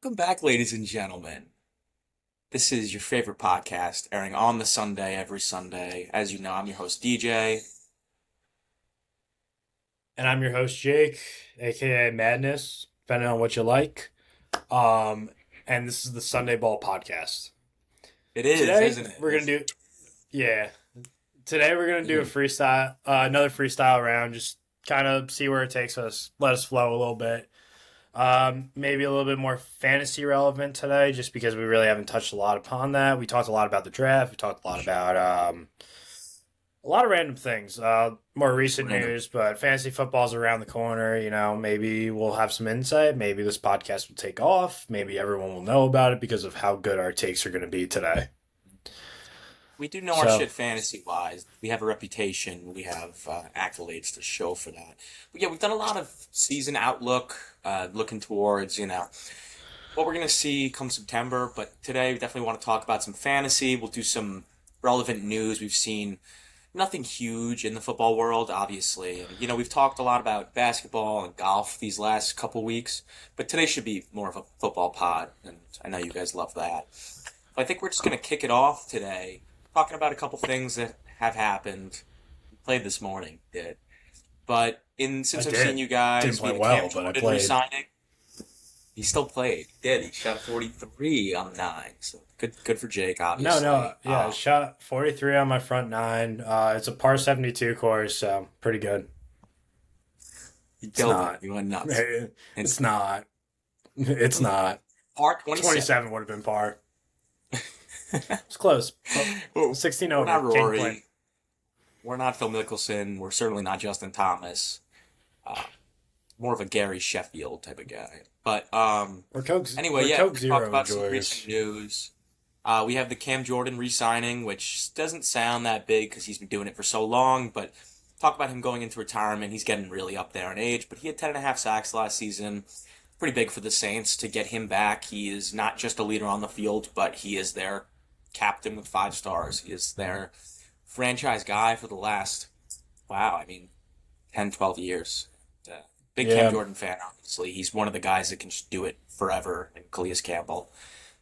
Welcome back, ladies and gentlemen. This is your favorite podcast, airing on the Sunday every Sunday. As you know, I'm your host, DJ. And I'm your host, Jake, aka Madness, depending on what you like. Um, and this is the Sunday Ball podcast. It is, Today isn't it? we're gonna do yeah. Today we're gonna do a Mhm. freestyle, another freestyle round. Just kind of see where it takes us. Let us flow a little bit. Maybe a little bit more fantasy relevant today, just because we really haven't touched a lot upon that. We talked a lot about the draft. We talked a lot about a lot of random things. More recent Random. news, but fantasy football's around the corner. Maybe we'll have some insight. Maybe this podcast will take off. Maybe everyone will know about it because of how good our takes are going to be today. We do know our So shit fantasy-wise. We have a reputation. We have accolades to show for that. But yeah, we've done a lot of season outlook, looking towards, what we're going to see come September. But today, we definitely want to talk about some fantasy. We'll do some relevant news. We've seen nothing huge in the football world, obviously. And, we've talked a lot about basketball and golf these last couple weeks, but today should be more of a football pod, and I know you guys love that. I think we're just going to kick it off today, talking about a couple things that have happened. Played this morning, did. But I since I've seen did. you Didn't guys, we play had Cam well, but I Jordan played. resigning. He still played. He did. He shot 43 on 9. So good for Jake, No, obviously. no, yeah, I shot 43 on my front nine. It's a par 72 course, so pretty good. He It's killed it. not. He went nuts. And It's not. It's not. par 27. 27 would have been par. It's close. Well, 16 we're over. not King point. Rory. We're not Phil Mickelson. We're certainly not Justin Thomas. Uh, More of a Gary Sheffield type of guy. But anyway, We're yeah, Coke we could talk Zero about some recent enjoyers. news. We have the Cam Jordan re-signing, which doesn't sound that big because he's been doing it for so long. But talk about him going into retirement. He's getting really up there in age, but he had 10.5 sacks last season. Pretty big for the Saints to get him back. He is not just a leader on the field, but he is their captain with 5 stars. He is their franchise guy for the last, wow, I mean, 10, 12 years. Uh, Big Cam Yeah, Jordan fan, obviously. He's one of the guys that can just do it forever, and Calais Campbell.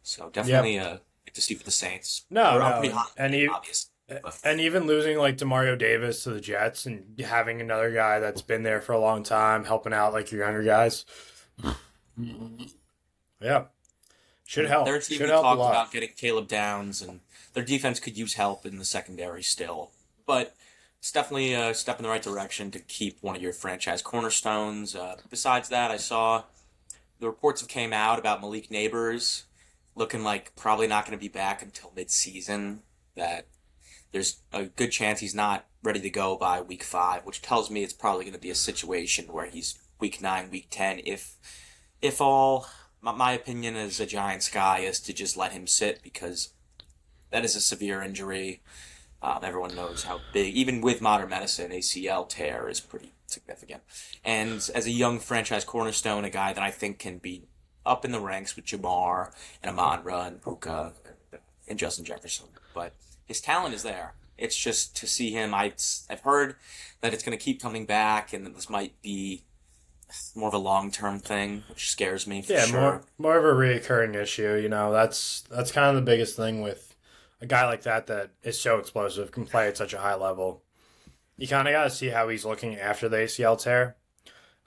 So yep. definitely good to see for the Saints. No, I'm no, pretty high on and him, he, obviously. But and even losing like Demario Davis to the Jets and having another guy that's been there for a long time helping out like your younger guys. Yeah, should their help. team, Should we help a talked lot. about getting Caleb Downs, and their defense could use help in the secondary still. But it's definitely a step in the right direction to keep one of your franchise cornerstones. Besides that, I saw the reports have came out about Malik Neighbors looking like probably not going to be back until mid-season. That there's a good chance he's not ready to go by week 5, which tells me it's probably going to be a situation where he's week 9, week 10, if all. My opinion as a Giants guy is to just let him sit because that is a severe injury. Everyone knows how big, even with modern medicine, ACL tear is pretty significant. And as a young franchise cornerstone, a guy that I think can be up in the ranks with Jamar and Amon-Ra and Puka and Justin Jefferson. But his talent is there. It's just to see him. I've heard that it's going to keep coming back, and that this might be more of a long term thing, which scares me for Yeah, sure. more of a reoccurring issue. That's kind of the biggest thing with a guy like that is so explosive, can play at such a high level. You kind of got to see how he's looking after the ACL tear.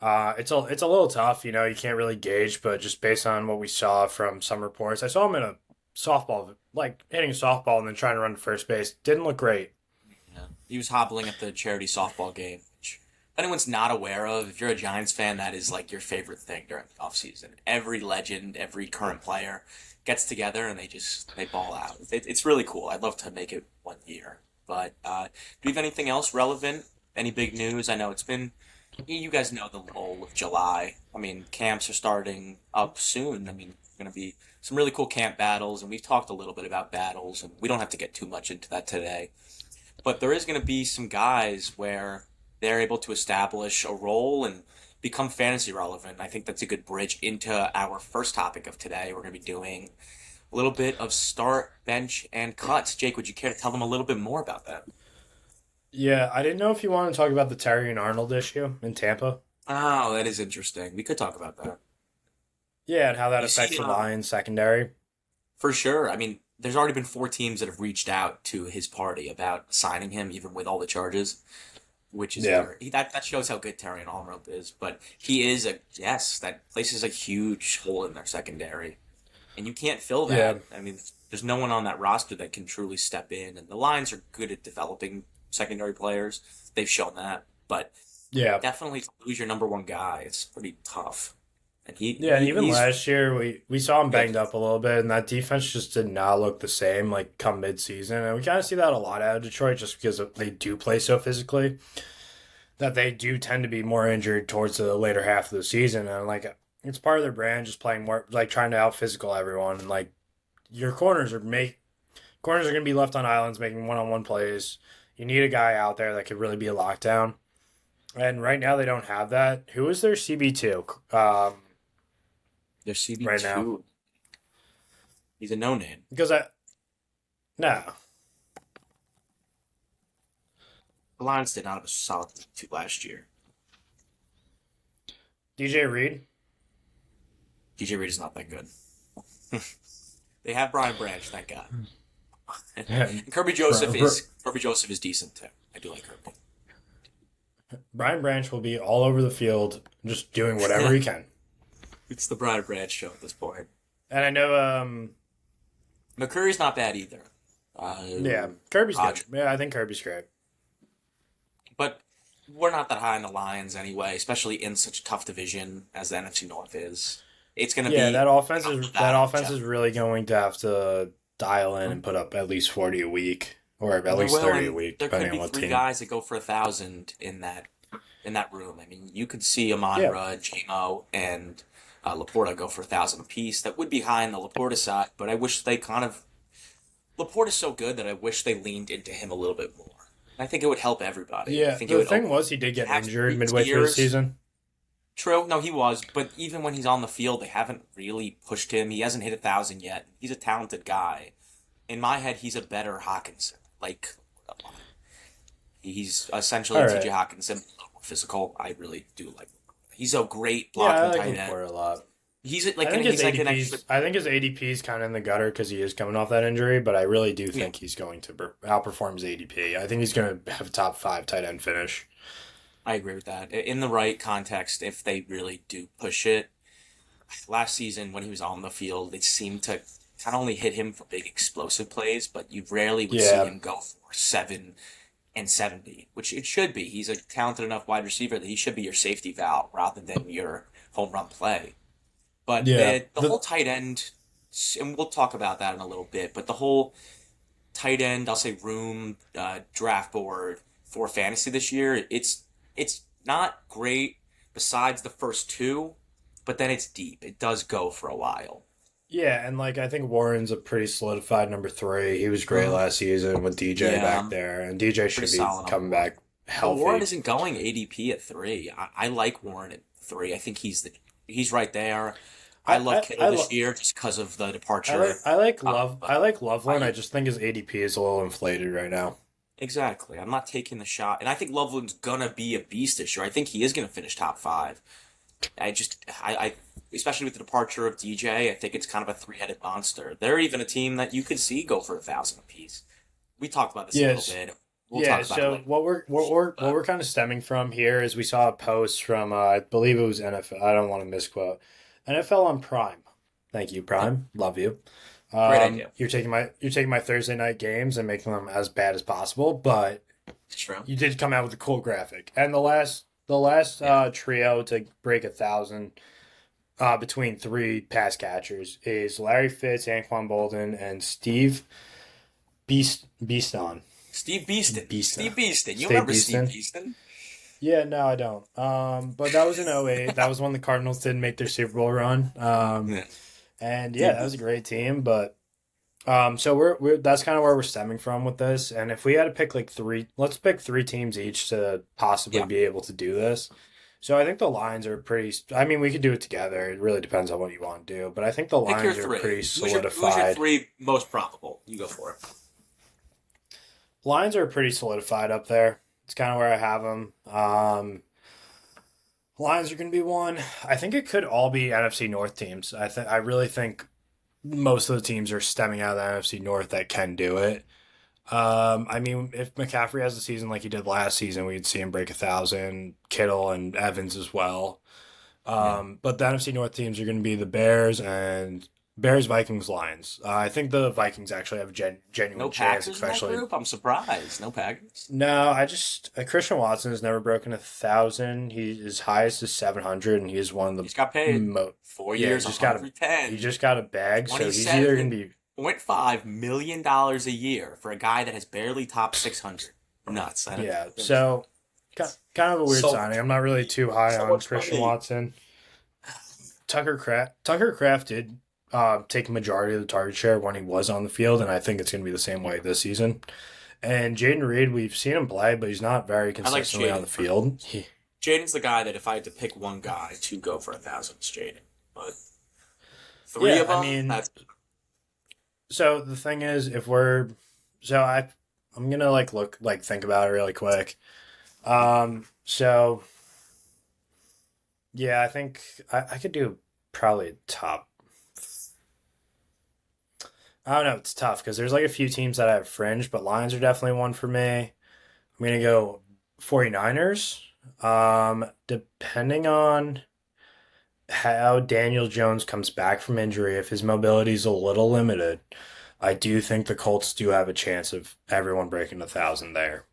It's a little tough. You can't really gauge, but just based on what we saw from some reports, I saw him in a softball, like hitting a softball and then trying to run to first base. Didn't look great. Yeah. He was hobbling at the charity softball game, which if anyone's not aware of, if you're a Giants fan, that is like your favorite thing during the offseason. Every legend, every current player gets together and they ball out. It's really cool. I'd love to make it one year. But do we have anything else relevant? Any big news? I know it's been. You guys know the lull of July. I mean, camps are starting up soon. I mean, going to be some really cool camp battles, and we've talked a little bit about battles, and we don't have to get too much into that today. But there is going to be some guys where they're able to establish a role and become fantasy relevant. I think that's a good bridge into our first topic of today. We're going to be doing a little bit of start, bench, and cuts. Jake, would you care to tell them a little bit more about that? Yeah, I didn't know if you want to talk about the Terry and Arnold issue in Tampa. Oh, that is interesting. We could talk about that. Yeah, and how that You affects see, the Lions secondary. for sure. I mean, there's already been four teams that have reached out to his party about signing him, even with all the charges, which is Yeah. very that shows how good Terry Almroth is. But he is a yes that places a huge hole in their secondary, and you can't fill Yeah. that. I mean, there's no one on that roster that can truly step in, and the Lions are good at developing secondary players. They've shown that, but Yeah. definitely to lose your number one guy, it's pretty tough. And Yeah, and even he's last year we saw him yeah. banged up a little bit, and that defense just did not look the same like come mid season. And we kind of see that a lot out of Detroit just because they do play so physically that they do tend to be more injured towards the later half of the season. And like it's part of their brand, just playing more like trying to out physical everyone. And like your corners are going to be left on islands making one on one plays. You need a guy out there that could really be a lockdown. And right now they don't have that. Who is their CB2? Their CB Right now. two. He's a no name. Because I no. The Lions did not have a solid two last year. DJ Reed. DJ Reed is not that good. They have Brian Branch, thank God. And Kirby Joseph is decent too. I do like Kirby. Brian Branch will be all over the field just doing whatever he can. It's the Brian Branch show at this point. And I know McCurry's not bad either. yeah, Kirby's Hodge. good. Yeah, I think Kirby's great. But we're not that high in the Lions anyway, especially in such a tough division as the NFC North is. It's going to Yeah, be that offense is really going to have to dial in and put up at least 40 a week or at least 30 a week there could depending be on what three team. guys that go for 1,000 in that room. I mean, you could see Amon-Ra, JMO, and Laporta go for 1,000 apiece. That would be high on the Laporta side, but I wish they kind of Laporta's so good that I wish they leaned into him a little bit more. I think it would help everybody. I Yeah, think it the would thing was he did get have injured three midway through the tiers. season. True, no, he was, but even when he's on the field, they haven't really pushed him. He hasn't hit 1,000 yet. He's a talented guy. In my head, he's a better Hawkinson. Like, he's essentially All T.J. right. Hawkinson, a little more physical. I really do like. He's a great Yeah, I blocking like tight end. Laporta a lot. He's I like think his he's like an ADP's. extra. I think his ADP is kind of in the gutter because he is coming off that injury. But I really do Yeah, think he's going to outperform his ADP. I think he's going to have a top 5 tight end finish. I agree with that. In the right context, if they really do push it, last season when he was on the field, it seemed to kind of only hit him for big explosive plays, but you rarely would see Yeah, him go for 7 and 70, which it should be. He's a talented enough wide receiver that he should be your safety valve rather than your home run play. But yeah. the whole tight end, and we'll talk about that in a little bit, but the whole tight end, I'll say room draft board for fantasy this year, it's not great besides the first two, but then it's deep. It does go for a while. Yeah, and like I think Warren's a pretty solidified number 3. He was great Mm, last season with DJ yeah, back there, and DJ pretty should be solid on coming Warren. back But Warren healthy. isn't going ADP at three. I like Warren at three. I think he's right there. I I love I Kittle I, this lo- year just because of the departure. But I like Loveland. I I just think his ADP is a little inflated right now. exactly. I'm not taking the shot, and I think Loveland's gonna be a beast this year. I think he is gonna finish top five. I especially with the departure of DJ, I think it's kind of a three-headed monster. They're even a team that you could see go for 1,000 apiece. We talked about this a little Yes. bit. We'll Yeah, talk about it so later. what But we're kind of stemming from here is we saw a post from I believe it was NFL. I don't want to misquote. NFL on Prime. Thank you, yeah, Prime. Love you. great idea. You're taking my Thursday night games and making them as bad as possible, but It's true. you did come out with a cool graphic. And the last Yeah. trio to break 1,000 between 3 pass catchers is Larry Fitz, Anquan Bolden, and Steve Beaston. Steve Beaston. Beaston. Steve Beaston. You Steve remember Steve Beaston. Beaston? Yeah, no, I don't. But that was in '08. That was when the Cardinals didn't make their Super Bowl run. Yeah. And yeah, Steve that was a Beaston. great team. But so we're that's kind of where we're stemming from with this. And if we had to pick like 3, let's pick 3 teams each to possibly Yeah. be able to do this. So I think the Lions are pretty. I mean, we could do it together. It really depends on what you want to do. But I think the Pick your Lions are three. pretty Who's your solidified. three most probable? You go for it. Lions are pretty solidified up there. It's kind of where I have them. Lions are going to be one. I think it could all be NFC North teams. I really think most of the teams are stemming out of the NFC North that can do it. I mean, if McCaffrey has a season like he did last season, we'd see him break 1,000. Kittle and Evans as well. Yeah. But the NFC North teams are going to be the Bears and Bears, Vikings, Lions. I think the Vikings actually have a No genuine chance, Packers in that especially. group? I'm surprised. No Packers. No, Christian Watson has never broken 1,000. His highest is 700, and he is one of He's got the paid four yeah. years, He 110, just got a bag, so he's either gonna be $27.5 million a year for a guy that has barely topped 600. Nuts. yeah. So kind of a weird So signing. I'm not really too high so on much Christian money. Watson. Tucker Craft did take a majority of the target share when he was on the field, and I think it's going to be the same way this season. And Jaden Reed, we've seen him play, but he's not very I like consistently on the Jaden. field. Jaden's the guy that if I had to pick one guy to go for 1,000, it's Jaden. But three Yeah, of I them, mean, that's so the thing is, if we're so I'm gonna think about it really quick. So yeah, I think I could do probably top. I don't know. It's tough because there's like a few teams that I have fringe, but Lions are definitely one for me. I'm going to go 49ers. Depending on how Daniel Jones comes back from injury, if his mobility is a little limited, I do think the Colts do have a chance of everyone breaking 1,000 there.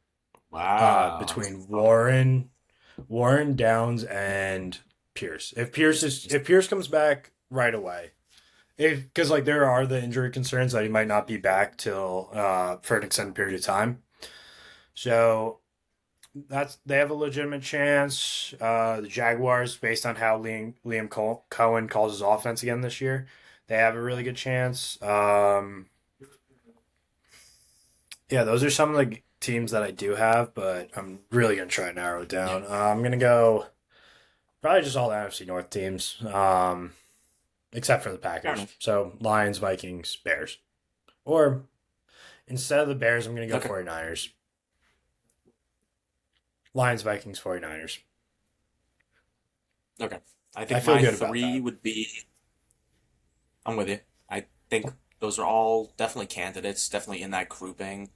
wow. Between Warren Downs and Pierce. If Pierce comes back right away, because like there are the injury concerns that he might not be back till for an extended period of time. So they have a legitimate chance. The Jaguars, based on how Cohen calls his offense again this year, they have a really good chance. Yeah, those are some of the teams that I do have, but I'm really gonna try and narrow it Yeah, down. I'm gonna go probably just all the NFC North teams, except for the fair Packers. enough. So Lions, Vikings, Bears, or instead of the Bears, I'm gonna go Okay. 49ers. Lions, Vikings, 49ers. Okay. I I think feel my good about three that. would be. I'm with you. I think those are all definitely candidates, definitely in that grouping.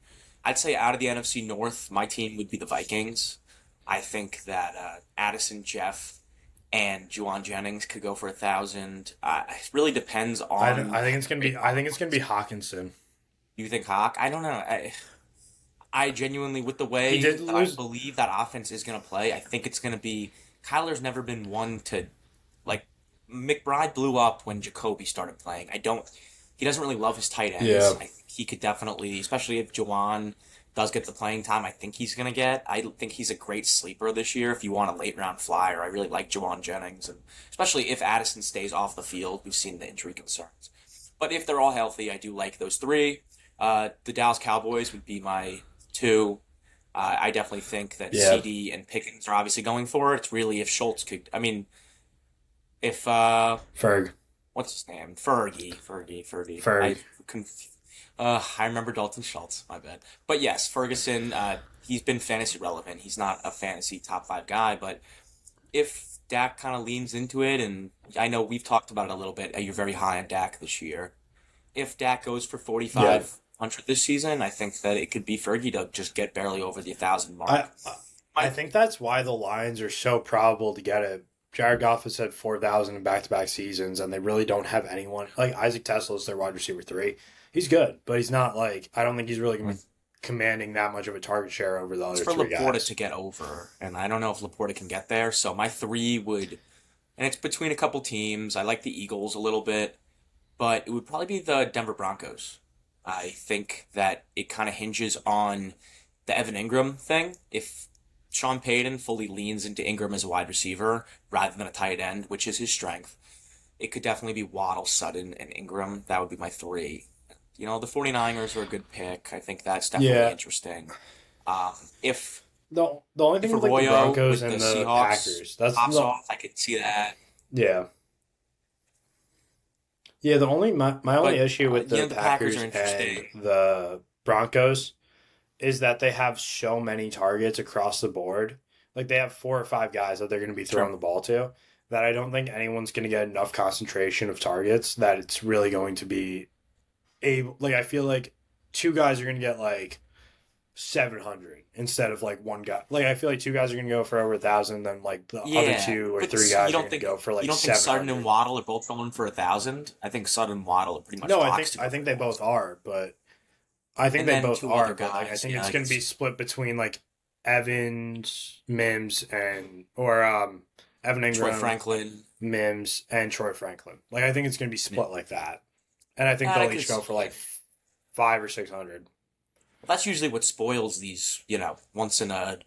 I'd say out of the NFC North, my team would be the Vikings. I think that Addison, Jeff, and Juwan Jennings could go for 1,000. It really depends on I think how it's gonna great be the I think it's offense gonna be is. Hawkinson. You think Hawk? I don't know. I genuinely, with the He way did that I lose. believe that offense is going to play, I think it's going to be. Kyler's never been one to like. McBride blew up when Jacoby started playing. I don't. He doesn't really love his tight ends. Yeah, I think he could definitely, especially if Jawan does get the playing time. I think he's going to get. I think he's a great sleeper this year. If you want a late round flyer, I really like Jawan Jennings, and especially if Addison stays off the field. We've seen the injury concerns, but if they're all healthy, I do like those three. The Dallas Cowboys would be my two. I definitely think that yeah. CD and Pickens are obviously going for it. It's really if Schultz could. I mean, if Ferg, what's his name? Fergie. Ferg. I remember Dalton Schultz. My bad. But yes, Ferguson. He's been fantasy relevant. He's not a fantasy top five guy, but if Dak kind of leans into it, and I know we've talked about it a little bit. You're very high on Dak this year. If Dak goes for Yeah, 4,500 this season, I think that it could be Fergie to just get barely over the 1,000 I mark. I My think that's why the Lions are so probable to get it. Jared Goff has had 4,000 in back-to-back seasons, and they really don't have anyone like Isaac Tesla is their wide receiver three. He's good, but he's not like I don't think he's really gonna be commanding that much of a target share over the It's other for three Laporta guys. to get over, and I don't know if Laporta can get there. So my three would, and it's between a couple teams. I like the Eagles a little bit, but it would probably be the Denver Broncos. I think that it kind of hinges on the Evan Ingram thing. If Sean Payton fully leans into Ingram as a wide receiver rather than a tight end, which is his strength, it could definitely be Waddle, Sutton, and Ingram. That would be my three. The 49ers are a good pick. I think that's definitely Yeah, interesting. Um, if the only if thing with like the Arroyo Broncos with the and the Seahawks Packers, that's pops the off, I could see that. yeah. Yeah, my only But issue with the the Packers are Packers and interesting. the Broncos is that they have so many targets across the board. like they have 4 or 5 guys that they're going to be throwing Sure. the ball to. That I don't think anyone's going to get enough concentration of targets that it's really going to be able. Like I feel like 2 guys are going to get like 700 instead of like one guy. Like I feel like 2 guys are going to go for over 1,000, then like the other Yeah, two or but three you guys are don't going to think go for you like don't think seven Sutton and hundred. Waddle are both going for 1,000? I think Sutton and Waddle are pretty much No, locks to I go for think a they thousand. both are, but I think And they then both two other are, but like I guys. think Yeah, it's I going to be guess. split between like Evans, Mims, and or Evan Troy Ingram, Franklin. Mims, and Troy Franklin. Like I think it's going to be Yeah, split like that, and I think yeah, I they'll could each go see for like that. 500 or 600. That's usually what spoils these. Once in a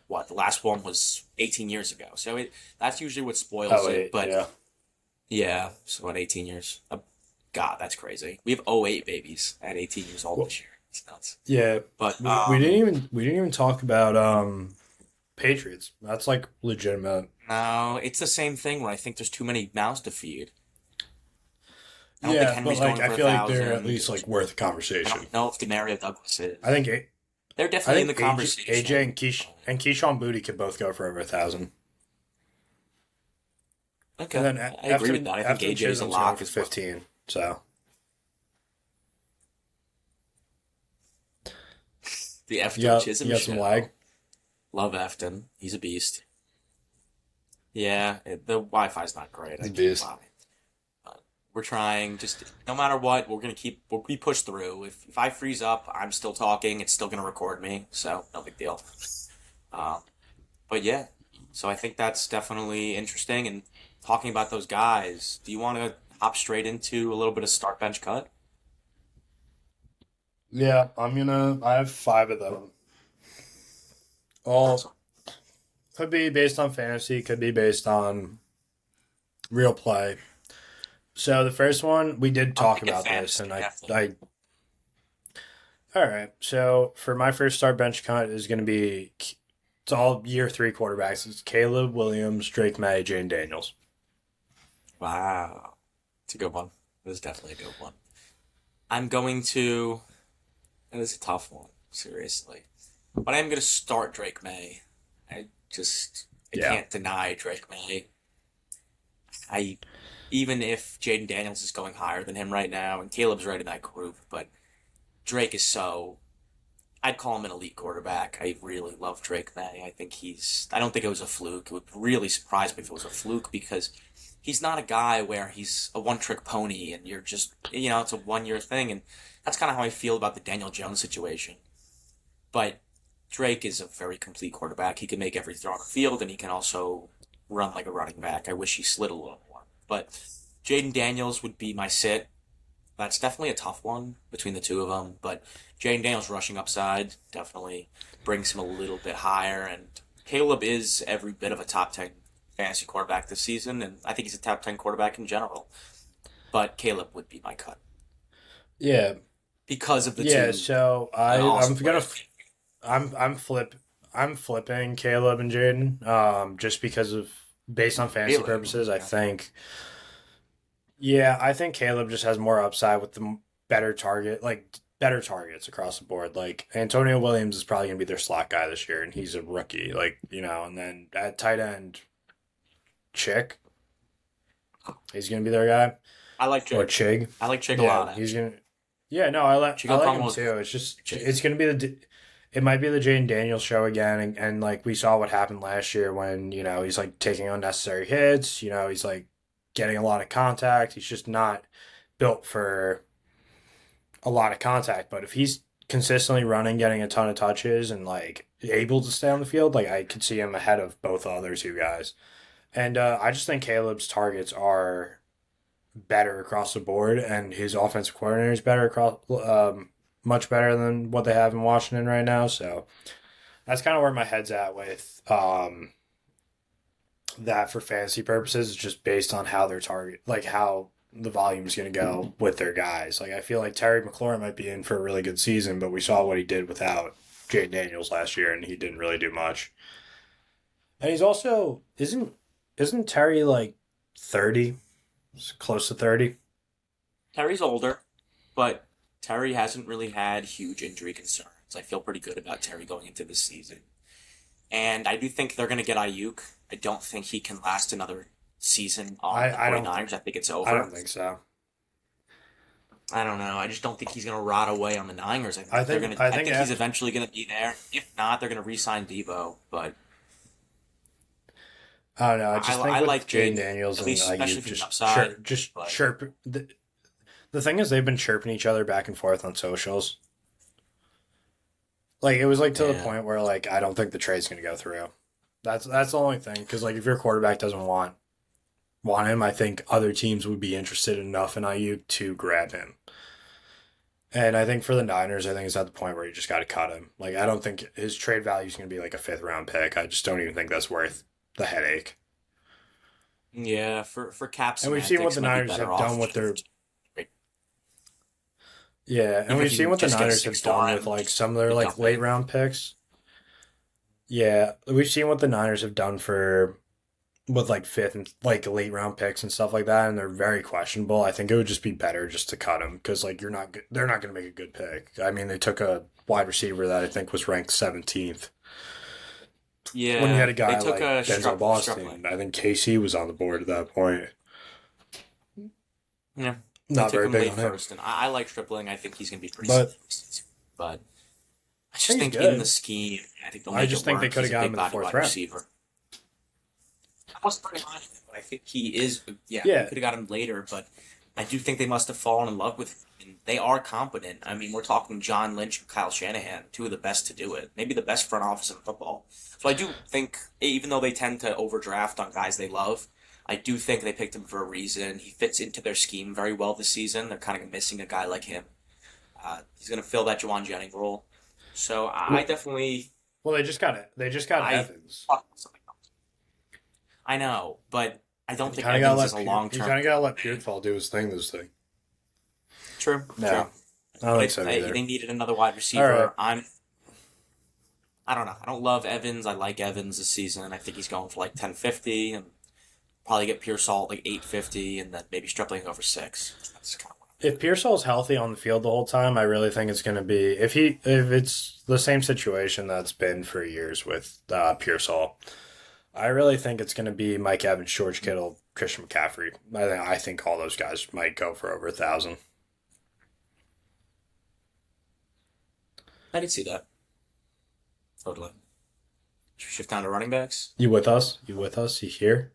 what? The last one was 18 years ago, so that's usually what spoils Oh it. wait, But yeah, yeah, so what? 18 years? God, that's crazy. We have '08 babies at 18 years old well, this year. It's nuts. yeah. But We didn't even talk about Patriots. That's like legitimate. no, it's the same thing where I think there's too many mouths to feed. I don't think Yeah, but Henry's like going I for a feel like they're at thousand. least like worth a I conversation. don't know if Demario Douglas I is. think They're I definitely in the think AJ conversation. and Keyshawn Booty could both go for over 1,000. And Okay, then I agree with that. I think Afton AJ's a Chisholm's going lock for as well. 15. So The you Efton got you Chisholm got some show. lag. Love Efton. He's a beast. Yeah, the Wi-Fi's not great. I He's a can't beast. lie. But we're trying. Just no matter what, we push through. If I freeze up, I'm still talking. It's still gonna record me, so no big deal. Um, but yeah, so I think that's definitely interesting. And talking about those guys, do you want to hop straight into a little bit of start bench cut? Yeah, I have 5 of them. All Awesome. could be based on fantasy, could be based on real play. So the first one we did I'm talk thinking about this, fantasy, and definitely. I all right. So for my first start bench cut is going to be it's all year 3 quarterbacks. It's Caleb Williams, Drake May, Jane Daniels. Wow, it's a good one. This is definitely a good one. I'm going to. It is a tough one, seriously. But I'm going to start Drake May. I just I Yeah. can't deny Drake May. I even if Jaden Daniels is going higher than him right now, and Caleb's right in that group, but Drake is so. I'd call him an elite quarterback. I really love Drake May. I think he's. I don't think it was a fluke. It would really surprise me if it was a fluke because he's not a guy where he's a one-trick pony and you're just it's a one-year thing, and that's kind of how I feel about the Daniel Jones situation. But Drake is a very complete quarterback. He can make every throw on the field, and he can also run like a running back. I wish he slid a little more. But Jaden Daniels would be my sit. That's definitely a tough one between the two of them. But Jaden Daniels' rushing upside definitely brings him a little bit higher. And Caleb is every bit of a top 10 fantasy quarterback this season, and I think he's a top 10 quarterback in general. But Caleb would be my cut Yeah. because of the Yeah, two so awesome players. I'm I'm flipping Caleb and Jaden just because of based on fantasy Really? purposes. I Okay. think yeah, I think Caleb just has more upside with the better target, like better targets across the board. Like Antonio Williams is probably going to be their slot guy this year, and he's a rookie. Like and then at tight end, Chick, he's going to be their guy, I like or Jig. Chig. I like Jig a Yeah, lot, he's actually. gonna. Yeah, no, I Chico like him Conwell too. It's just Jig. it's gonna be it might be the Jane Daniels show again, and like we saw what happened last year when he's like taking unnecessary hits. He's like getting a lot of contact. He's just not built for a lot of contact. But if he's consistently running, getting a ton of touches, and like able to stay on the field, like I could see him ahead of both the other two guys. And I just think Caleb's targets are better across the board, and his offensive coordinator is better across, much better than what they have in Washington right now. So that's kind of where my head's at with that for fantasy purposes. It's just based on how their target, like how the volume is going to go with their guys. Like I feel like Terry McLaurin might be in for a really good season, but we saw what he did without Jaden Daniels last year, and he didn't really do much. And he's also isn't Terry like 30, close to 30? Terry's older, but Terry hasn't really had huge injury concerns. I feel pretty good about Terry going into this season. and I do think they're going to get Ayuk. I don't think he can last another season on the I don't 49ers. I think it's I over. don't think so. I don't know. I just don't think he's going to rot away on the Niners. I I think they're think going to. I I think think he's after eventually going to be there. If not, they're going to re-sign Debo. But I don't know. I just think I with like Jaden Jaden, Daniels at and least especially Ayuk for the upside. just But chirp. The thing is, they've been chirping each other back and forth on socials. Like it was like to the yeah, point where like I don't think the trade's gonna go through. That's the only thing because like if your quarterback doesn't want him, I think other teams would be interested enough in Ayuk to grab him. And I think for the Niners, I think it's at the point where you just got to cut him. Like I don't think his trade value is going to be like a fifth round pick. I just don't even think that's worth the headache. yeah. For cap And we've seen what semantics, the might be Niners better have done off. with their yeah, and Even if we've you seen can what the just get a Niners have six done for with him, like just some of their like dump late it. round picks. Yeah, we've seen what the Niners have done for with like fifth and like late round picks and stuff like that, and they're very questionable. I think it would just be better just to cut them because like they're not going to make a good pick. I mean, they took a wide receiver that I think was ranked 17th. When you had Yeah, a they guy took like a Denzel Strupling. Boston, I think KC was on the board at that point. Yeah, they Not took very him big late on him, first, and I like Stripling. I think he's going to be pretty but solid this season. But I I just think he's think in the good. scheme, I think they'll I make just it think they work. could He's have a got him big in the body fourth wide round. receiver. I wasn't very high, but I think he is. Yeah, we Yeah, could have got him later, but I do think they must have fallen in love with him. And they are competent. I mean, we're talking John Lynch and Kyle Shanahan, two of the best to do it. Maybe the best front office in football. So I do think, even though they tend to overdraft on guys they love, I do think they picked him for a reason. He fits into their scheme very well this season. They're kind of missing a guy like him. He's going to fill that Juwan Jennings role. So I well, definitely, they just got it. They just got I Evans. I know, but I And don't think Evans is a long You term. kind of gotta let Pearfall do his thing. This thing. True, No, true. I don't But think so they either. needed another wide All right. receiver. I don't know. I don't love Evans. I like Evans this season. I think he's going for like 1050 and probably get Pearsall at like 850 and then maybe Stripling over six. That's kind of what I'm If Pearsall's healthy on the field the whole time, I really think it's going to be if it's the same situation that's been for years with Pearsall. I really think it's going to be Mike Evans, George Kittle, Christian McCaffrey. I think all those guys might go for over 1,000. I did see that. Totally. Should we shift down to running backs? You with us? You with us? You here?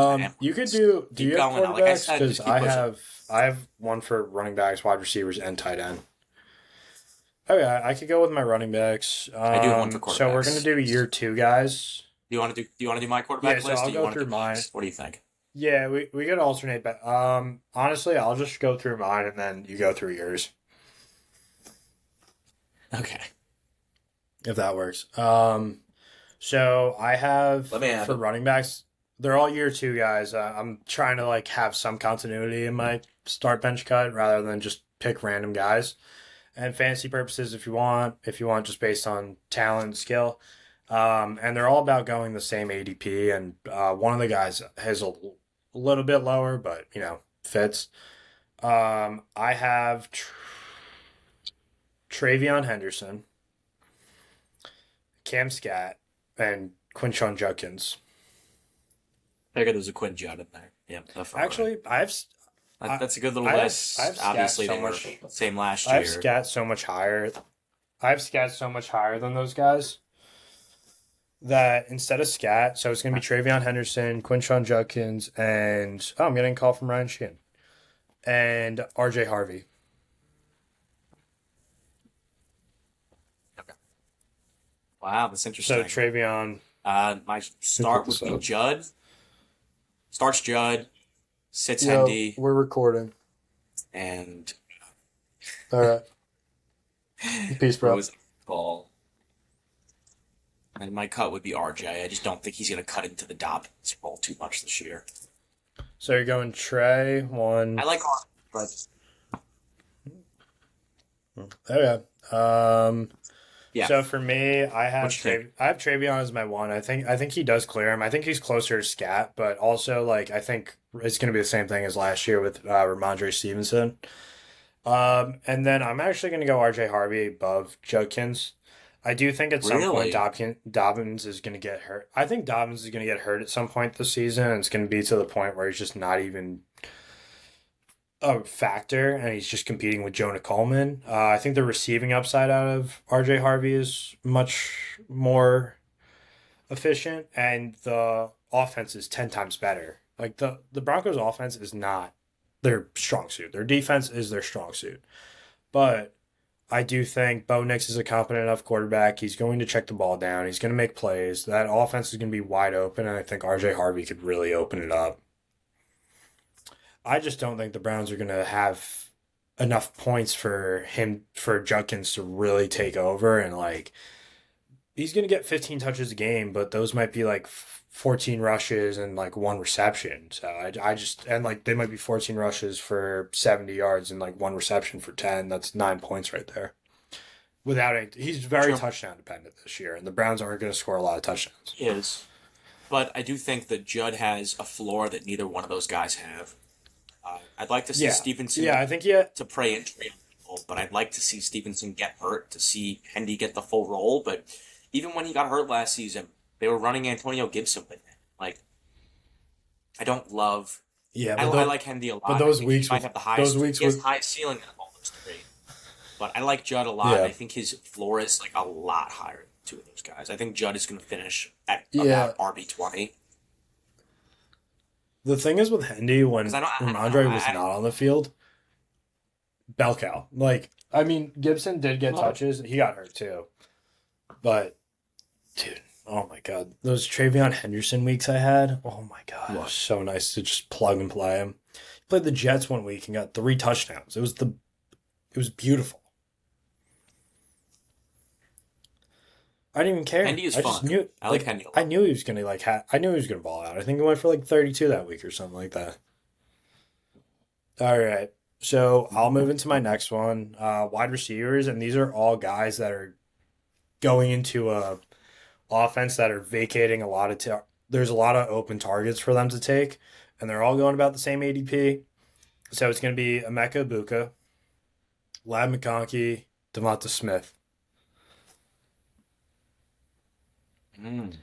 I am. You could do. Do Keep you have going. Like I quarterbacks? said, Because just keep pushing. I have one for running backs, wide receivers, and tight end. Okay, I could go with my running backs. I do have one for So we're gonna quarterbacks. do year two guys. Do you want to do my Yeah, quarterback so list, I'll or you go want to through do mine. mine? What do you think? Yeah, we could alternate, but honestly, I'll just go through mine and then you go through yours Okay, if that works. So I have let me have for it. running backs, they're all year two guys. I'm trying to like have some continuity in my start bench cut rather than just pick random guys. And fantasy purposes, if you want just based on talent and skill. And they're all about going the same ADP. And one of the guys has a little bit lower, but fits. I have Travion Henderson, Cam Scat, and Quinshon Judkins. Figured there's a Quinn Judd in there. Yeah, that's all right. Actually, That's a good little I have list. Scat Obviously, so they were much. same last I have year. Scat so much higher. I have Scat so much higher than those guys that instead of Scat, so it's going to be Travion Henderson, Quinshon Judkins, and I'm getting a call from Ryan Sheehan and RJ Harvey. Wow, that's So interesting. Travion, My let me put start would this be up. Judd. Starts Judd, sits Yo, Hendy, we're recording. and All right, peace, bro. throws the ball. And my cut would be RJ. I just don't think he's going to cut into the Dobbins role too much this year. So you're going Trey I one. like RJ, but Okay. yeah. So for me, What you think? I have Travion as my one. I think he does clear him. I think he's closer to Scat, but also like I think it's going to be the same thing as last year with Ramondre Stevenson. And then I'm actually going to go RJ Harvey above Judkins. I do think at some point Really? Dobbins is going to get hurt. I think Dobbins is going to get hurt at some point this season, and it's going to be to the point where he's just not even a factor, and he's just competing with Jonah Coleman. I think the receiving upside out of RJ Harvey is much more efficient, and the offense is 10 times better. Like the Broncos' offense is not their strong suit. Their defense is their strong suit, but I do think Bo Nix is a competent enough quarterback. He's going to check the ball down. He's going to make plays. That offense is going to be wide open, and I think RJ Harvey could really open it up. I just don't think the Browns are going to have enough points for Judkins to really take over, and like he's going to get 15 touches a game, but those might be like 14 rushes and like one reception. So I just, and like they might be 14 rushes for 70 yards and like one reception for 10. That's 9 points right there. Without any, he's very True. touchdown dependent this year, and the Browns aren't going to score a lot of touchdowns. He is. But I do think that Judd has a floor that neither one of those guys have. I'd like to see Yeah, Stevenson yeah, I think yeah, to pray injury on people, but I'd like to see Stevenson get hurt to see Hendy get the full role. But even when he got hurt last season, they were running Antonio Gibson with him. Like, I don't love. yeah, I like Hendy a but lot. I those think he weeks might with have the those highest. weeks He has the with highest ceiling out of all those three. But I like Judd a lot, and yeah, I think his floor is like a lot higher than two of those guys. I think Judd is going to finish at yeah. about RB20 The thing is with Hendy because I when don't know. Andre was not on the field, bell cow. Like I mean, Gibson did get Well, touches. He got hurt too, but dude, oh my god, those Travion Henderson weeks I had. Oh my god, it was what? so nice to just plug and play him. He played the Jets one week and got 3 touchdowns. It was beautiful. I didn't even care. Hendy is I just fun. knew I like like Hendy a I lot. knew he was gonna I knew he was gonna ball out. I think he went for like 32 that week or something like that. All right. So I'll move into my next one. Wide receivers, and these are all guys that are going into a offense that are vacating a lot of there's a lot of open targets for them to take, and they're all going about the same ADP. So it's going to be Emeka Ibuka, Lab McConkey, Devonta Smith. Mm.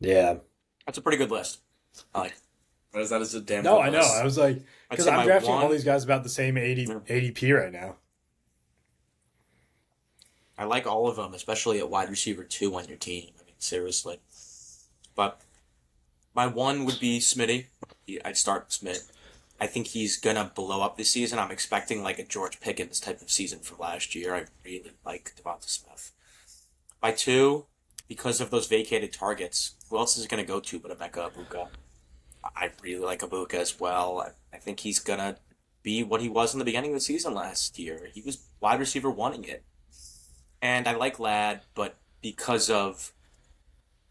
Yeah. That's a pretty good list. I like. That is a damn No, good I know. I list. was like, I'd because say I'm my drafting all one. these guys about the same Yeah. ADP right now. I like all of them, especially at wide receiver two on your team. I mean, seriously. But my one would be Smitty. I'd start Smith. I think he's gonna blow up this season. I'm expecting like a George Pickens type of season from last year. I really like Devonta Smith. By two, because of those vacated targets, who else is gonna go to but Emeka Ibuka? I really like Ibuka as well. I think he's gonna be what he was in the beginning of the season last year. He was wide receiver wanting it. And I like Lad, but because of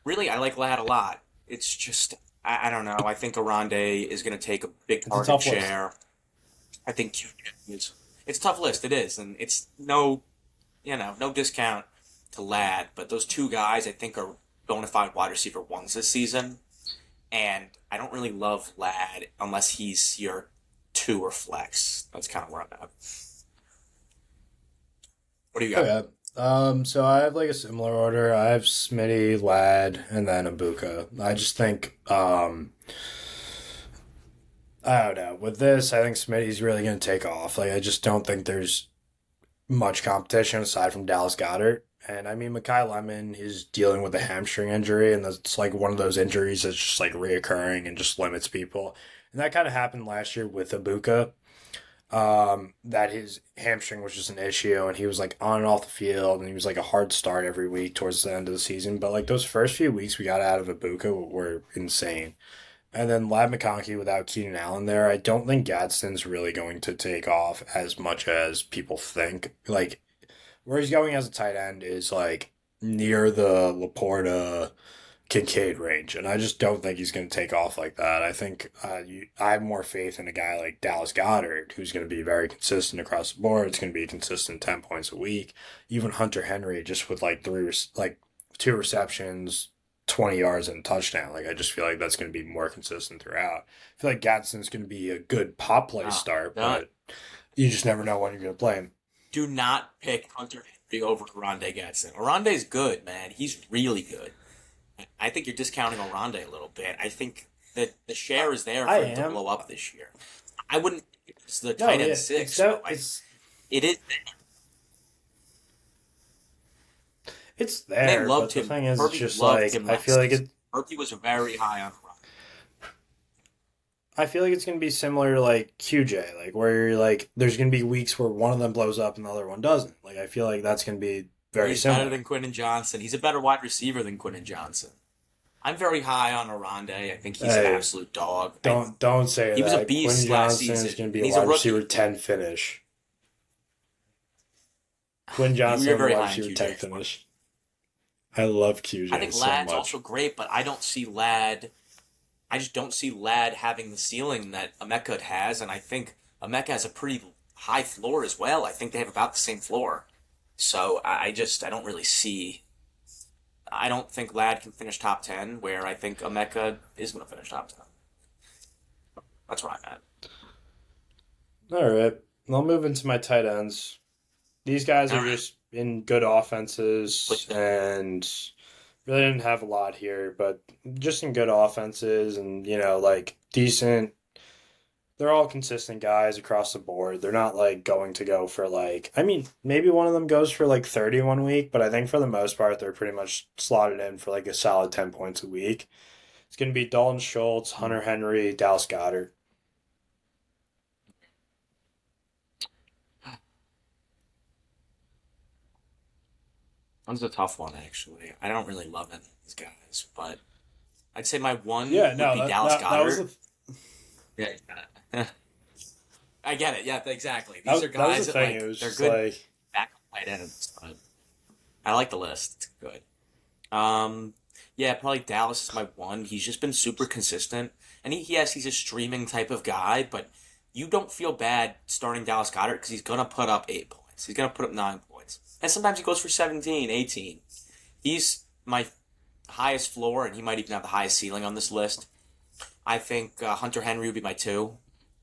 really, I like Lad a lot. It's just I don't know. I think Aronde is going to take a big It's a target tough list. share. I think it's a tough list. It is, and it's no no discount to Lad, but those two guys I think are bona fide wide receiver ones this season, and I don't really love Lad unless he's your two or flex. That's kind of where I'm at. What do you got? Okay. So I have like a similar order. I have Smitty, Lad, and then Ibuka. I just think, I don't know. With this, I think Smitty's really going to take off. Like, I just don't think there's much competition aside from Dallas Goddard. And I mean, Makai Lemon is dealing with a hamstring injury, and that's like one of those injuries that's just like reoccurring and just limits people. And that kind of happened last year with Ibuka, that his hamstring was just an issue, and he was like on and off the field, and he was like a hard start every week towards the end of the season. But like those first few weeks we got out of Ibuka were insane. And then Lab McConkey without Keenan Allen there, I don't think Gadsden's really going to take off as much as people think. Like where he's going as a tight end is like near the Laporta Kincaid range, and I just don't think he's going to take off like that. I think I have more faith in a guy like Dallas Goddard, who's going to be very consistent across the board. It's going to be consistent 10 points a week. Even Hunter Henry, just with like two receptions, 20 yards and a touchdown. Like I just feel like that's going to be more consistent throughout. I feel like Gadsden's going to be a good pop play No, start, no, but you just never know when you're going to play him. do not pick Hunter Henry over Oronde Gadsden. Oronde's good, man. He's really good. I think you're discounting Oronde a little bit. I think that the share is there I for him to am. blow up this year. I wouldn't. It's the No, tight end yeah, six, though. it's It is. it's And they there, loved but the him. thing is, it's Herbie just loved like him last season. it. Herbie was very high on Oronde. I feel like it's gonna be similar to like QJ, like where you're like, there's gonna be weeks where one of them blows up and the other one doesn't. Like I feel like that's gonna be very He's better similar. than Quinton Johnson. He's a better wide receiver than Quinton Johnson. I'm very high on Oronde. I think he's an Hey, absolute dog. don't say He was a that. Quinn beast last Johnson is season, gonna be and a he's a wide receiver rookie. 10 finish. Quinn You're Johnson, very wide high on receiver QJ 10 as well. finish. I love I QJ think so Ladd's also much. great, but I don't see Ladd. I just don't see Ladd having the ceiling that Emeka has, and I think Emeka has a pretty high floor as well. I think they have about the same floor. So I don't really see. I don't think Ladd can finish top 10, where I think Emeka is going to finish top 10. That's where I'm at. All right, I'll move into my tight ends. These guys All are right. just in good offenses and really didn't have a lot here, but just in good offenses and, like decent. They're all consistent guys across the board. They're not like going to go for like, I mean, maybe one of them goes for like 30 one week, but I think for the most part, they're pretty much slotted in for like a solid 10 points a week. It's going to be Dalton Schultz, Hunter Henry, Dallas Goddard. One's a tough one, actually. I don't really love any of these guys, but I'd say my one Yeah, would no, be Dallas that was Goddard. Yeah, I get it. Yeah, exactly. These are that was the guys that thing. It like was they're just good like, backup tight ends. But I like the list. It's good. Yeah, probably Dallas is my one. He's just been super consistent, and yes, he's a streaming type of guy, but you don't feel bad starting Dallas Goddard because he's gonna put up 8 points. He's gonna put up 9 points, and sometimes he goes for 17, 18. He's my highest floor, and he might even have the highest ceiling on this list. I think Hunter Henry would be my two.